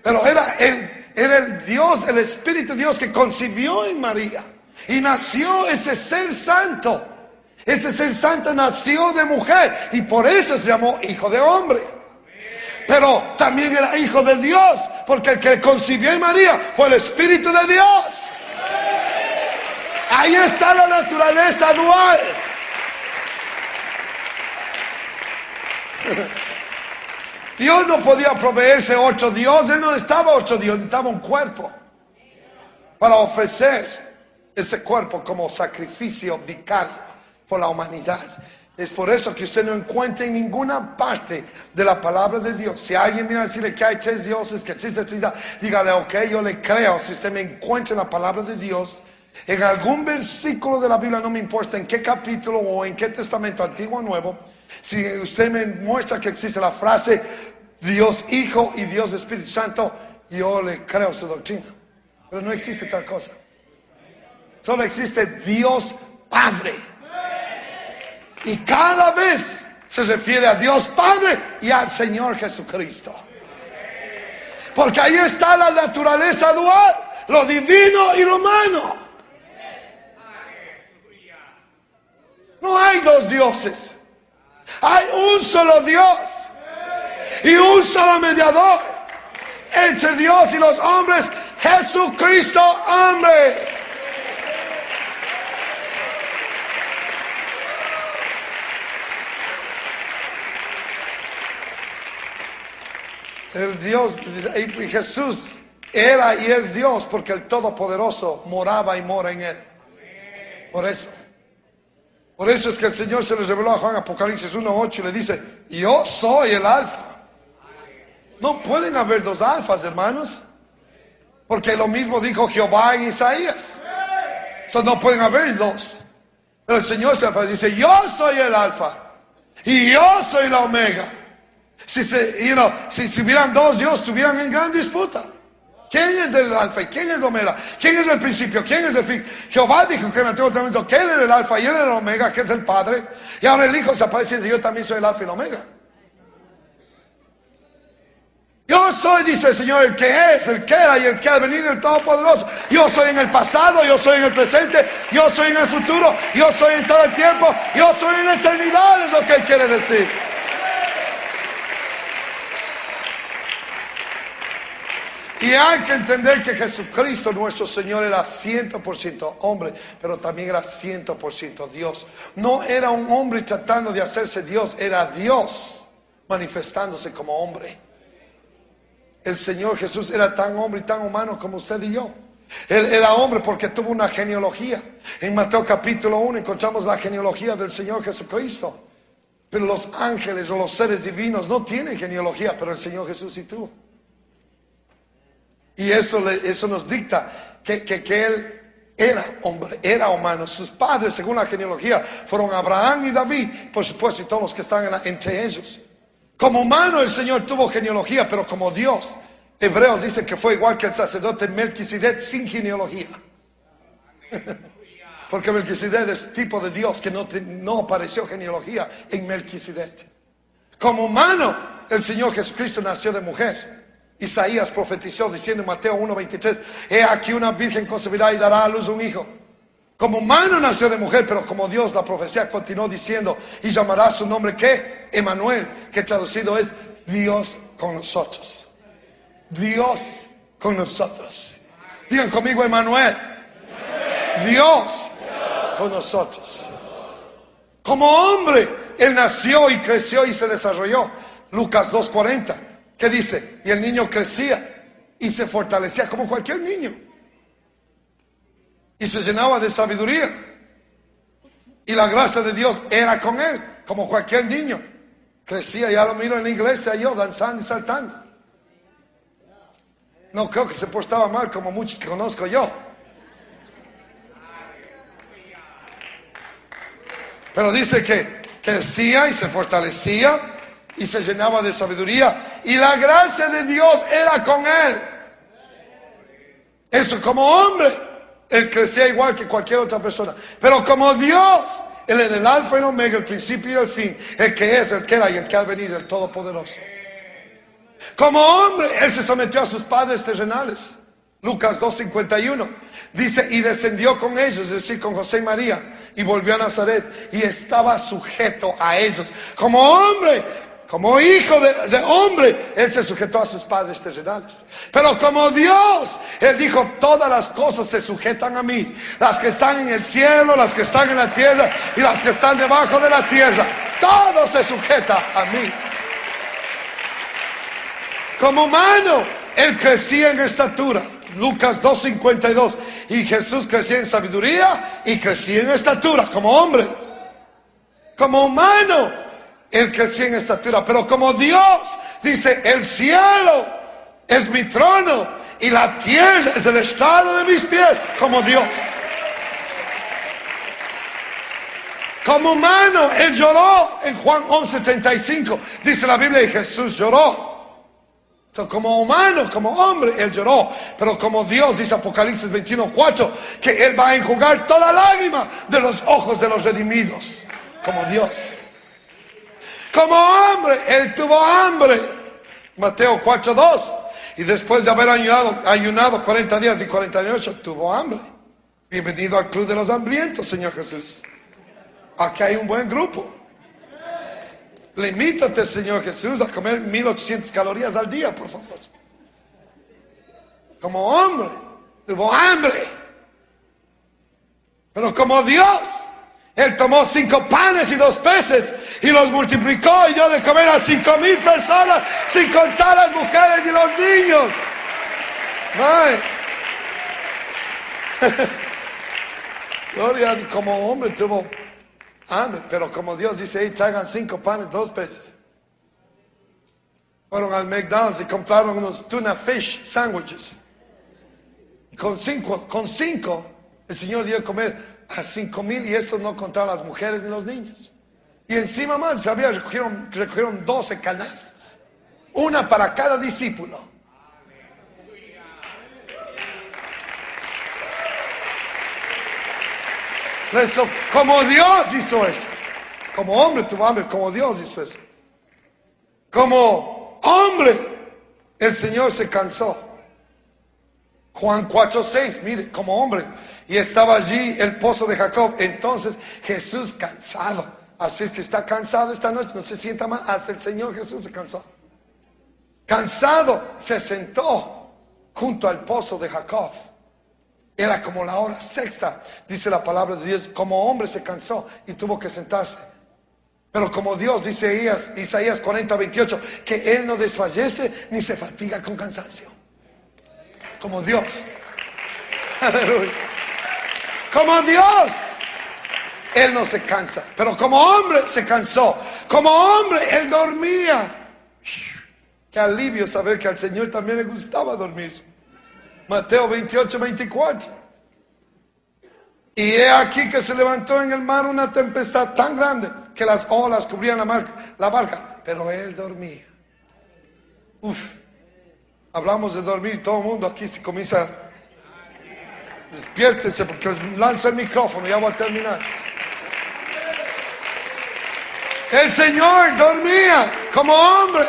Pero era el Dios, el Espíritu de Dios que concibió en María. Y nació ese ser santo. Ese ser santo nació de mujer. Y por eso se llamó hijo de hombre. Pero también era hijo de Dios. Porque el que concibió en María fue el Espíritu de Dios. Ahí está la naturaleza dual. Dios no podía proveerse otro Dios. Él no necesitaba otro Dios, necesitaba un cuerpo para ofrecer ese cuerpo como sacrificio vicario por la humanidad. Es por eso que usted no encuentra en ninguna parte de la palabra de Dios. Si alguien viene a decirle que hay tres dioses, que existe Trinidad, dígale, ok, yo le creo. Si usted me encuentra en la palabra de Dios, en algún versículo de la Biblia, no me importa en qué capítulo o en qué testamento, antiguo o nuevo, si usted me muestra que existe la frase Dios Hijo y Dios Espíritu Santo, yo le creo su doctrina. Pero no existe tal cosa. Solo existe Dios Padre. Y cada vez se refiere a Dios Padre y al Señor Jesucristo. Porque ahí está la naturaleza dual, lo divino y lo humano. No hay dos dioses. Hay un solo Dios y un solo mediador entre Dios y los hombres, Jesucristo hombre. El Dios y Jesús era y es Dios porque el Todopoderoso moraba y mora en él. Por eso. Por eso es que el Señor se les reveló a Juan, Apocalipsis 1:8, y le dice: yo soy el alfa. No pueden haber dos alfas, hermanos, porque lo mismo dijo Jehová en Isaías. No pueden haber dos. Pero el Señor se aparece y dice: yo soy el alfa y yo soy la omega. Si hubieran dos dioses, estuvieran en gran disputa. ¿Quién es el alfa y quién es el omega? ¿Quién es el principio? ¿Quién es el fin? Jehová dijo que en el Antiguo Testamento que él era el alfa y él era el omega, que es el Padre. Y ahora el Hijo se aparece y dice: yo también soy el alfa y el omega. Yo soy, dice el Señor, el que es, el que era y el que ha de venir, el Todopoderoso. Yo soy en el pasado, yo soy en el presente, yo soy en el futuro, yo soy en todo el tiempo, yo soy en la eternidad, es lo que Él quiere decir. Y hay que entender que Jesucristo nuestro Señor era 100% hombre, pero también era 100% Dios. No era un hombre tratando de hacerse Dios, era Dios manifestándose como hombre. El Señor Jesús era tan hombre y tan humano como usted y yo. Él era hombre porque tuvo una genealogía. En Mateo capítulo 1 encontramos la genealogía del Señor Jesucristo. Pero los ángeles o los seres divinos no tienen genealogía, pero el Señor Jesús sí tuvo. Y eso nos dicta que Él era hombre, era humano. Sus padres, según la genealogía, fueron Abraham y David, por supuesto, y todos los que están entre ellos. Como humano el Señor tuvo genealogía, pero como Dios, Hebreos dice que fue igual que el sacerdote Melquisedec sin genealogía. Porque Melquisedec es tipo de Dios que no apareció genealogía en Melquisedec. Como humano el Señor Jesucristo nació de mujer. Isaías profetizó diciendo en Mateo 1:23: he aquí una virgen concebirá y dará a luz un hijo. Como humano nació de mujer, pero como Dios, la profecía continuó diciendo: y llamará su nombre ¿qué? Emanuel, que traducido es Dios con nosotros. Dios con nosotros. Digan conmigo: Emanuel. Dios con nosotros. Como hombre Él nació y creció y se desarrolló. Lucas 2:40, ¿qué dice? Y el niño crecía y se fortalecía como cualquier niño, y se llenaba de sabiduría, y la gracia de Dios era con él, como cualquier niño. Crecía, ya lo miro en la iglesia yo, danzando y saltando. No creo que se portaba mal como muchos que conozco yo. Pero dice que crecía y se fortalecía y se llenaba de sabiduría, y la gracia de Dios era con él. Eso, como hombre Él crecía igual que cualquier otra persona, pero como Dios Él era el alfa y el omega, el principio y el fin, el que es, el que era y el que ha de venir, el Todopoderoso. Como hombre Él se sometió a sus padres terrenales. Lucas 2:51 dice: y descendió con ellos, es decir, con José y María, y volvió a Nazaret y estaba sujeto a ellos. Como hombre, como hijo de hombre, Él se sujetó a sus padres terrenales. Pero como Dios, Él dijo: todas las cosas se sujetan a mí, las que están en el cielo, las que están en la tierra y las que están debajo de la tierra. Todo se sujeta a mí. Como humano Él crecía en estatura. Lucas 2:52. Y Jesús crecía en sabiduría y crecía en estatura como hombre. Como humano Él crecía en estatura, pero como Dios, dice: el cielo es mi trono y la tierra es el estrado de mis pies. Como Dios. Como humano Él lloró. En Juan 11:35 dice la Biblia: y Jesús lloró. Como humano, como hombre Él lloró, pero como Dios, dice Apocalipsis 21:4, que Él va a enjugar toda lágrima de los ojos de los redimidos. Como Dios. Como hombre Él tuvo hambre. Mateo 4:2. Y después de haber ayunado 40 días y 40 noches, tuvo hambre. Bienvenido al club de los hambrientos, Señor Jesús. Aquí hay un buen grupo. Limítate, Señor Jesús, a comer 1800 calorías al día, por favor. Como hombre tuvo hambre. Pero como Dios, Él tomó 5 panes y 2 peces y los multiplicó y dio de comer a 5,000 personas, sin contar las mujeres y los niños. Gloria a Dios. Como hombre tuvo hambre, pero como Dios dice, hey, traigan 5 panes, 2 peces. Fueron al McDonald's y compraron unos tuna fish sandwiches. Y con cinco, el Señor dio a comer a 5,000, y eso no contaba las mujeres ni los niños. Y encima más, recogieron 12 canastas, una para cada discípulo. Eso, como Dios hizo eso. Como hombre tuvo hambre, como Dios hizo eso. Como hombre, el Señor se cansó. Juan 4:6, mire, como hombre. Y estaba allí el pozo de Jacob. Entonces Jesús cansado. Así es que está cansado esta noche, no se sienta mal. Hasta el Señor Jesús se cansó. Cansado, se sentó junto al pozo de Jacob. Era como la hora sexta, dice la palabra de Dios. Como hombre se cansó y tuvo que sentarse. Pero como Dios, dice Isaías 40:28, que Él no desfallece ni se fatiga con cansancio. Como Dios. Aleluya. Como Dios, Él no se cansa. Pero como hombre se cansó. Como hombre Él dormía. Qué alivio saber que al Señor también le gustaba dormir. Mateo 28:24. Y he aquí que se levantó en el mar una tempestad tan grande que las olas cubrían la barca, pero Él dormía. Hablamos de dormir, todo el mundo aquí se comienza. Despiértense porque les lanzo el micrófono, ya voy a terminar. El Señor dormía como hombre.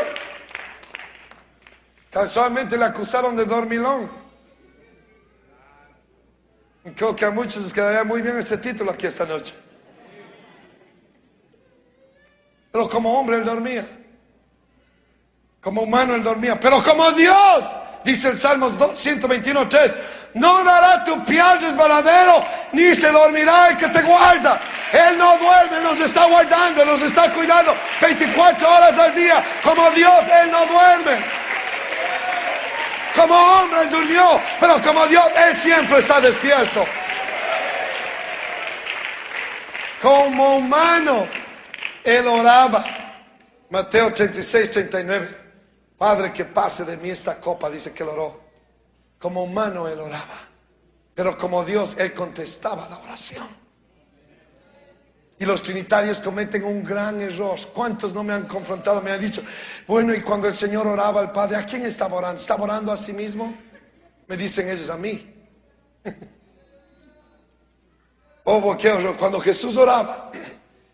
Casualmente le acusaron de dormilón. Creo que a muchos les quedaría muy bien ese título aquí esta noche. Pero como hombre Él dormía. Como humano Él dormía. Pero como Dios, dice el Salmos 121:3, no dará tu pie al resbaladero, ni se dormirá el que te guarda. Él no duerme, nos está guardando, nos está cuidando 24 horas al día. Como Dios, Él no duerme. Como hombre Él durmió, pero como Dios Él siempre está despierto. Como humano Él oraba. Mateo 36:39. Padre, que pase de mí esta copa, dice que Él oró. Como humano Él oraba, pero como Dios Él contestaba la oración. Y los trinitarios cometen un gran error. ¿Cuántos no me han confrontado? Me han dicho, bueno, y cuando el Señor oraba al Padre, ¿a quién estaba orando? ¿Estaba orando a sí mismo? Me dicen ellos, a mí. Cuando Jesús oraba,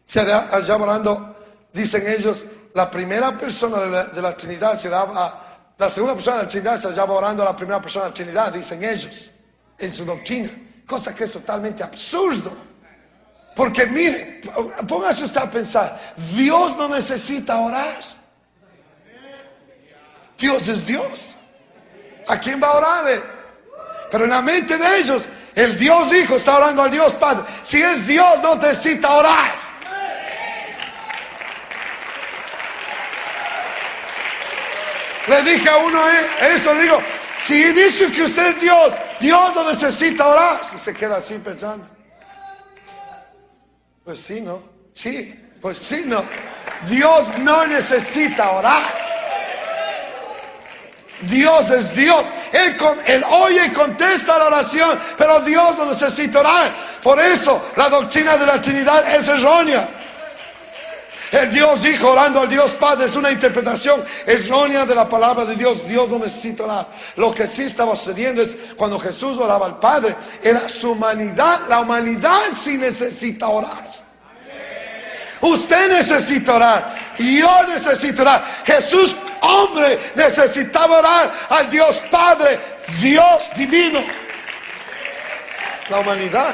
se hallaba orando, dicen ellos, la primera persona de la Trinidad se daba, la segunda persona de la Trinidad se hallaba orando a la primera persona de la Trinidad, dicen ellos, en su doctrina. Cosa que es totalmente absurdo. Porque mire, póngase usted a pensar, Dios no necesita orar. Dios es Dios. ¿A quién va a orar Él? Pero en la mente de ellos, el Dios Hijo está orando al Dios Padre. Si es Dios, no necesita orar. Le dije a uno eso, le digo, si dice que usted es Dios, Dios no necesita orar. Y se queda así pensando. Pues sí, ¿no? Sí, pues sí, ¿no? Dios no necesita orar. Dios es Dios. Él oye y contesta la oración, pero Dios no necesita orar. Por eso la doctrina de la Trinidad es errónea. El Dios Hijo orando al Dios Padre es una interpretación errónea de la palabra de Dios. Dios no necesita orar. Lo que sí estaba sucediendo es cuando Jesús oraba al Padre, era su humanidad. La humanidad sí necesita orar. Usted necesita orar. Yo necesito orar. Jesús, hombre, necesitaba orar al Dios Padre, Dios divino. La humanidad.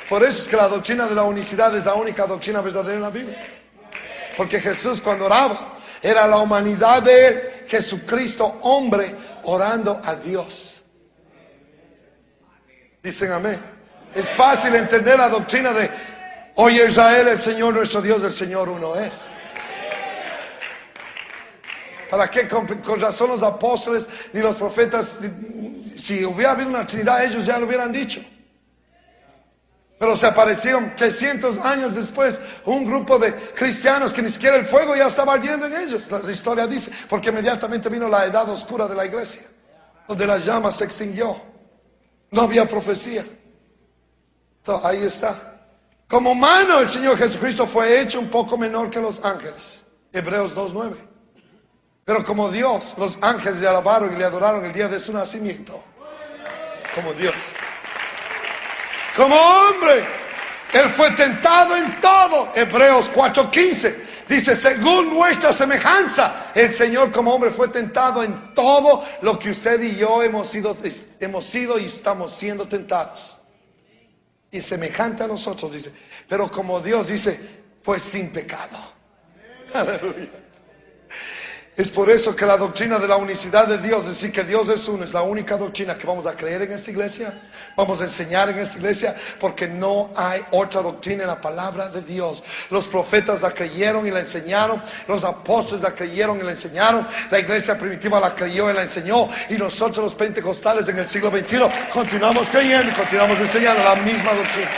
Por eso es que la doctrina de la unicidad es la única doctrina verdadera en la Biblia. Porque Jesús cuando oraba, era la humanidad de Él, Jesucristo, hombre, orando a Dios. Dicen amén. Es fácil entender la doctrina de, oye Israel, el Señor nuestro Dios, el Señor uno es. ¿Para qué? Con razón los apóstoles ni los profetas, si hubiera habido una Trinidad, ellos ya lo hubieran dicho. Pero se aparecieron 300 años después un grupo de cristianos que ni siquiera el fuego ya estaba ardiendo en ellos. La historia dice, porque inmediatamente vino la edad oscura de la iglesia, donde la llama se extinguió. No había profecía. Entonces, ahí está. Como humano, el Señor Jesucristo fue hecho un poco menor que los ángeles. Hebreos 2:9. Pero como Dios, los ángeles le alabaron y le adoraron el día de su nacimiento. Como Dios. Como hombre, Él fue tentado en todo. Hebreos 4:15 dice, según nuestra semejanza, el Señor como hombre fue tentado en todo lo que usted y yo hemos sido y estamos siendo tentados. Y semejante a nosotros, dice. Pero como Dios, dice, fue sin pecado. Aleluya. Es por eso que la doctrina de la unicidad de Dios, es decir, que Dios es uno, es la única doctrina que vamos a creer en esta iglesia, vamos a enseñar en esta iglesia, porque no hay otra doctrina en la palabra de Dios. Los profetas la creyeron y la enseñaron, los apóstoles la creyeron y la enseñaron, la iglesia primitiva la creyó y la enseñó, y nosotros los pentecostales en el siglo XXI continuamos creyendo y continuamos enseñando la misma doctrina.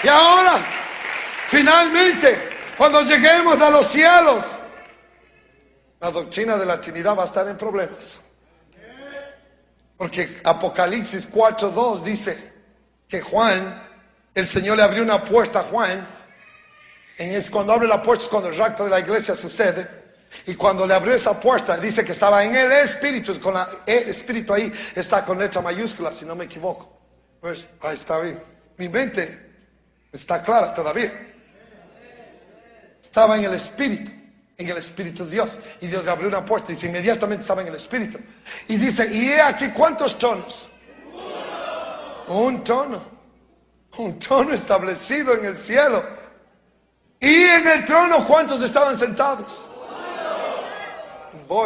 Y ahora, finalmente, cuando lleguemos a los cielos, la doctrina de la Trinidad va a estar en problemas. Porque Apocalipsis 4:2 dice que Juan, el Señor le abrió una puerta a Juan. Cuando abre la puerta es cuando el rapto de la iglesia sucede. Y cuando le abrió esa puerta, dice que estaba en el Espíritu. Con la Espíritu ahí está con letra mayúscula, si no me equivoco. Pues ahí está bien. Mi mente está clara todavía. Estaba en el Espíritu de Dios. Y Dios le abrió una puerta y dice, inmediatamente estaba en el Espíritu. Y dice, y he aquí, ¿cuántos tronos? Un trono. Un trono establecido en el cielo. Y en el trono, ¿cuántos estaban sentados?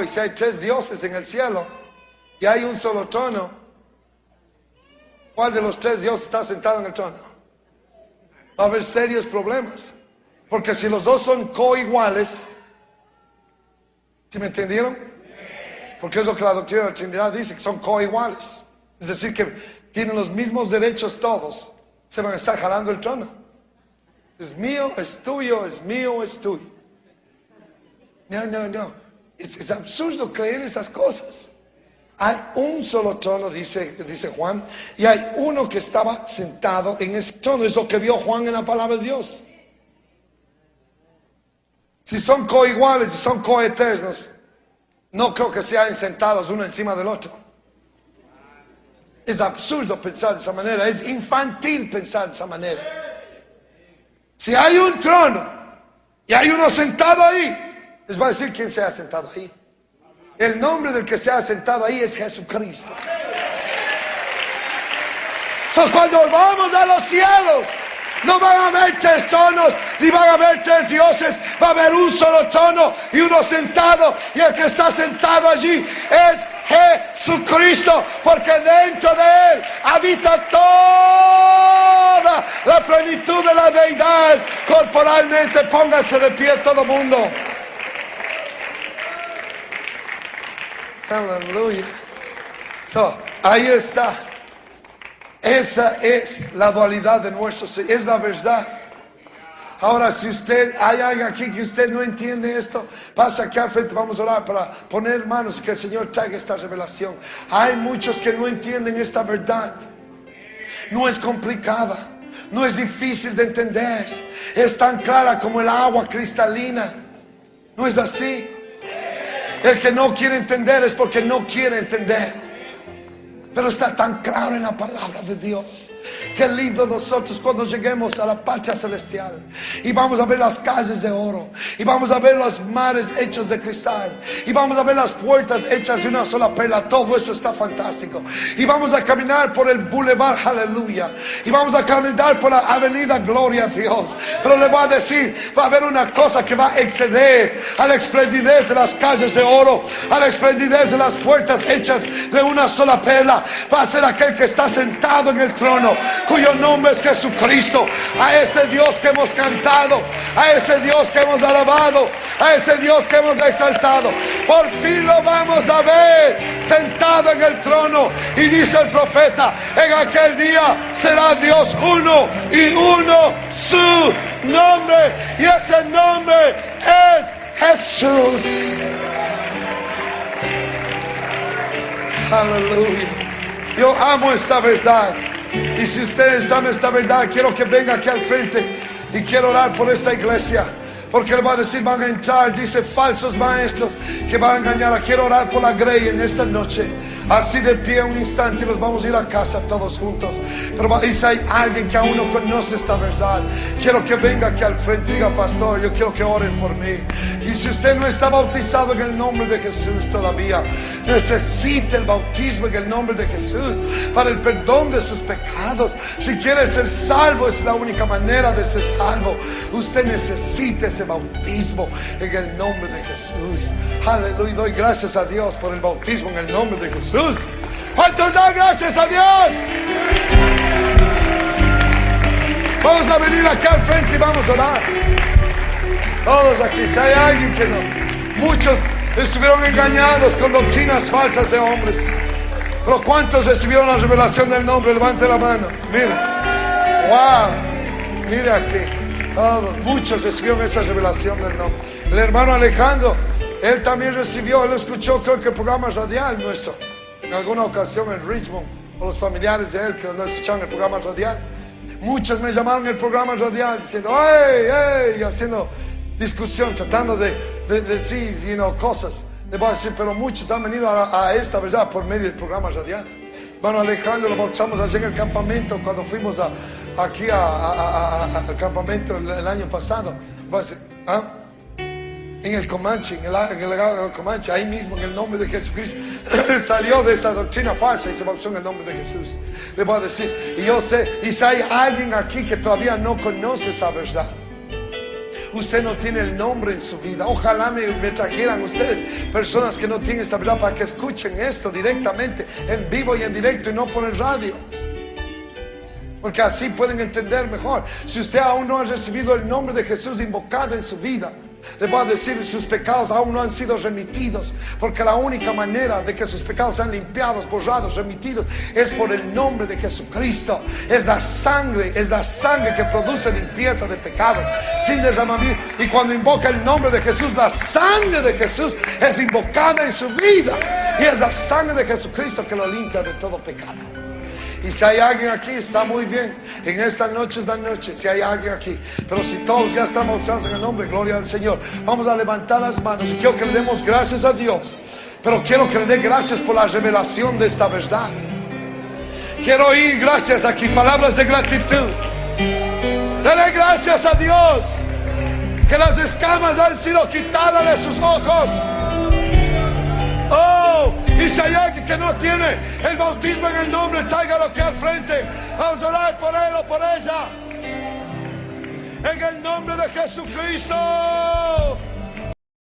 Si hay 3 dioses en el cielo y hay un solo trono, ¿cuál de los 3 dioses está sentado en el trono? Va a haber serios problemas. Porque si los dos son coiguales, ¿sí me entendieron? Porque es lo que la doctrina de la Trinidad dice, que son coiguales. Es decir, que tienen los mismos derechos todos. Se van a estar jalando el trono. Es mío, es tuyo, es mío, es tuyo. No. Es absurdo creer esas cosas. Hay un solo trono, dice Juan, y hay uno que estaba sentado en ese trono. Es lo que vio Juan en la palabra de Dios. Si son coiguales y son coeternos, no creo que sean sentados uno encima del otro. Es absurdo pensar de esa manera, es infantil pensar de esa manera. Si hay un trono y hay uno sentado ahí, les va a decir quién se ha sentado ahí. El nombre del que se ha sentado ahí es Jesucristo. Cuando vamos a los cielos, no van a haber 3 tronos, ni van a haber 3 dioses. Va a haber un solo trono y uno sentado. Y el que está sentado allí es Jesucristo. Porque dentro de Él habita toda la plenitud de la deidad. Corporalmente, pónganse de pie todo el mundo. Aleluya. Ahí está. Esa es la dualidad de nuestro Señor, es la verdad. Ahora, si hay alguien aquí que usted no entiende esto, pasa aquí al frente, vamos a orar para poner manos, que el Señor traiga esta revelación. Hay muchos que no entienden esta verdad. No es complicada, no es difícil de entender, es tan clara como el agua cristalina. No es así. El que no quiere entender es porque no quiere entender. Pero está tan claro en la palabra de Dios. Qué lindo nosotros cuando lleguemos a la patria celestial y vamos a ver las calles de oro, y vamos a ver los mares hechos de cristal, y vamos a ver las puertas hechas de una sola perla. Todo eso está fantástico. Y vamos a caminar por el Boulevard Aleluya, y vamos a caminar por la avenida Gloria a Dios. Pero le voy a decir, va a haber una cosa que va a exceder a la esplendidez de las calles de oro, a la esplendidez de las puertas hechas de una sola perla. Va a ser aquel que está sentado en el trono, Cristo, cuyo nombre es Jesucristo. A ese Dios que hemos cantado, a ese Dios que hemos alabado, a ese Dios que hemos exaltado. Por fin lo vamos a ver sentado en el trono. Y dice el profeta, en aquel día será Dios uno y uno su nombre. Y ese nombre es Jesús. Aleluya. Yo amo esta verdad. Y si ustedes aman esta verdad, quiero que venga aquí al frente y quiero orar por esta iglesia. Porque Él va a decir, van a entrar, dice, falsos maestros que van a engañar. Quiero orar por la Grey en esta noche. Así de pie un instante y nos vamos a ir a casa todos juntos. Pero si hay alguien que aún no conoce esta verdad, quiero que venga aquí al frente y diga, pastor, yo quiero que oren por mí. Y si usted no está bautizado en el nombre de Jesús todavía, necesita el bautismo en el nombre de Jesús para el perdón de sus pecados. Si quiere ser salvo, es la única manera de ser salvo. Usted necesita ese bautismo en el nombre de Jesús. Aleluya. Doy gracias a Dios por el bautismo en el nombre de Jesús. ¿Cuántos dan gracias a Dios? Vamos a venir aquí al frente y vamos a orar. Todos aquí, si hay alguien que no. Muchos estuvieron engañados con doctrinas falsas de hombres. Pero ¿cuántos recibieron la revelación del nombre? Levante la mano. Mira. Wow. Mire aquí. Todos, muchos recibieron esa revelación del nombre. El hermano Alejandro, él también recibió, él escuchó, creo que el programa radial nuestro. En alguna ocasión en Richmond, o los familiares de él que no escuchaban el programa radial. Muchos me llamaron en el programa radial diciendo, ¡hey! Y haciendo discusión, tratando de decir, cosas. Le voy a decir, pero muchos han venido a esta verdad por medio del programa radial. Bueno, Alejandro lo bautizamos allí en el campamento cuando fuimos aquí al campamento el año pasado. Voy a decir, en el Comanche, en el Comanche, ahí mismo, en el nombre de Jesucristo. Salió de esa doctrina falsa y se bautizó en el nombre de Jesús. Le voy a decir, y yo sé, y si hay alguien aquí que todavía no conoce esa verdad, usted no tiene el nombre en su vida. Ojalá me trajeran ustedes personas que no tienen esta verdad para que escuchen esto directamente, en vivo y en directo y no por el radio. Porque así pueden entender mejor. Si usted aún no ha recibido el nombre de Jesús invocado en su vida, le voy a decir, sus pecados aún no han sido remitidos, porque la única manera de que sus pecados sean limpiados, borrados, remitidos, es por el nombre de Jesucristo. Es la sangre que produce limpieza de pecados sin derramamiento. Y cuando invoca el nombre de Jesús, la sangre de Jesús es invocada en su vida, y es la sangre de Jesucristo que lo limpia de todo pecado. Y si hay alguien aquí, está muy bien. En esta noche es la noche, si hay alguien aquí. Pero si todos ya están bautizados en el nombre, gloria al Señor, vamos a levantar las manos. Y quiero que le demos gracias a Dios. Pero quiero que le dé gracias por la revelación de esta verdad. Quiero oír gracias aquí, palabras de gratitud. Dele gracias a Dios que las escamas han sido quitadas de sus ojos. Oh, y si hay alguien que no tiene el bautismo en el nombre, tráigalo aquí al frente. Vamos a orar por él o por ella. En el nombre de Jesucristo.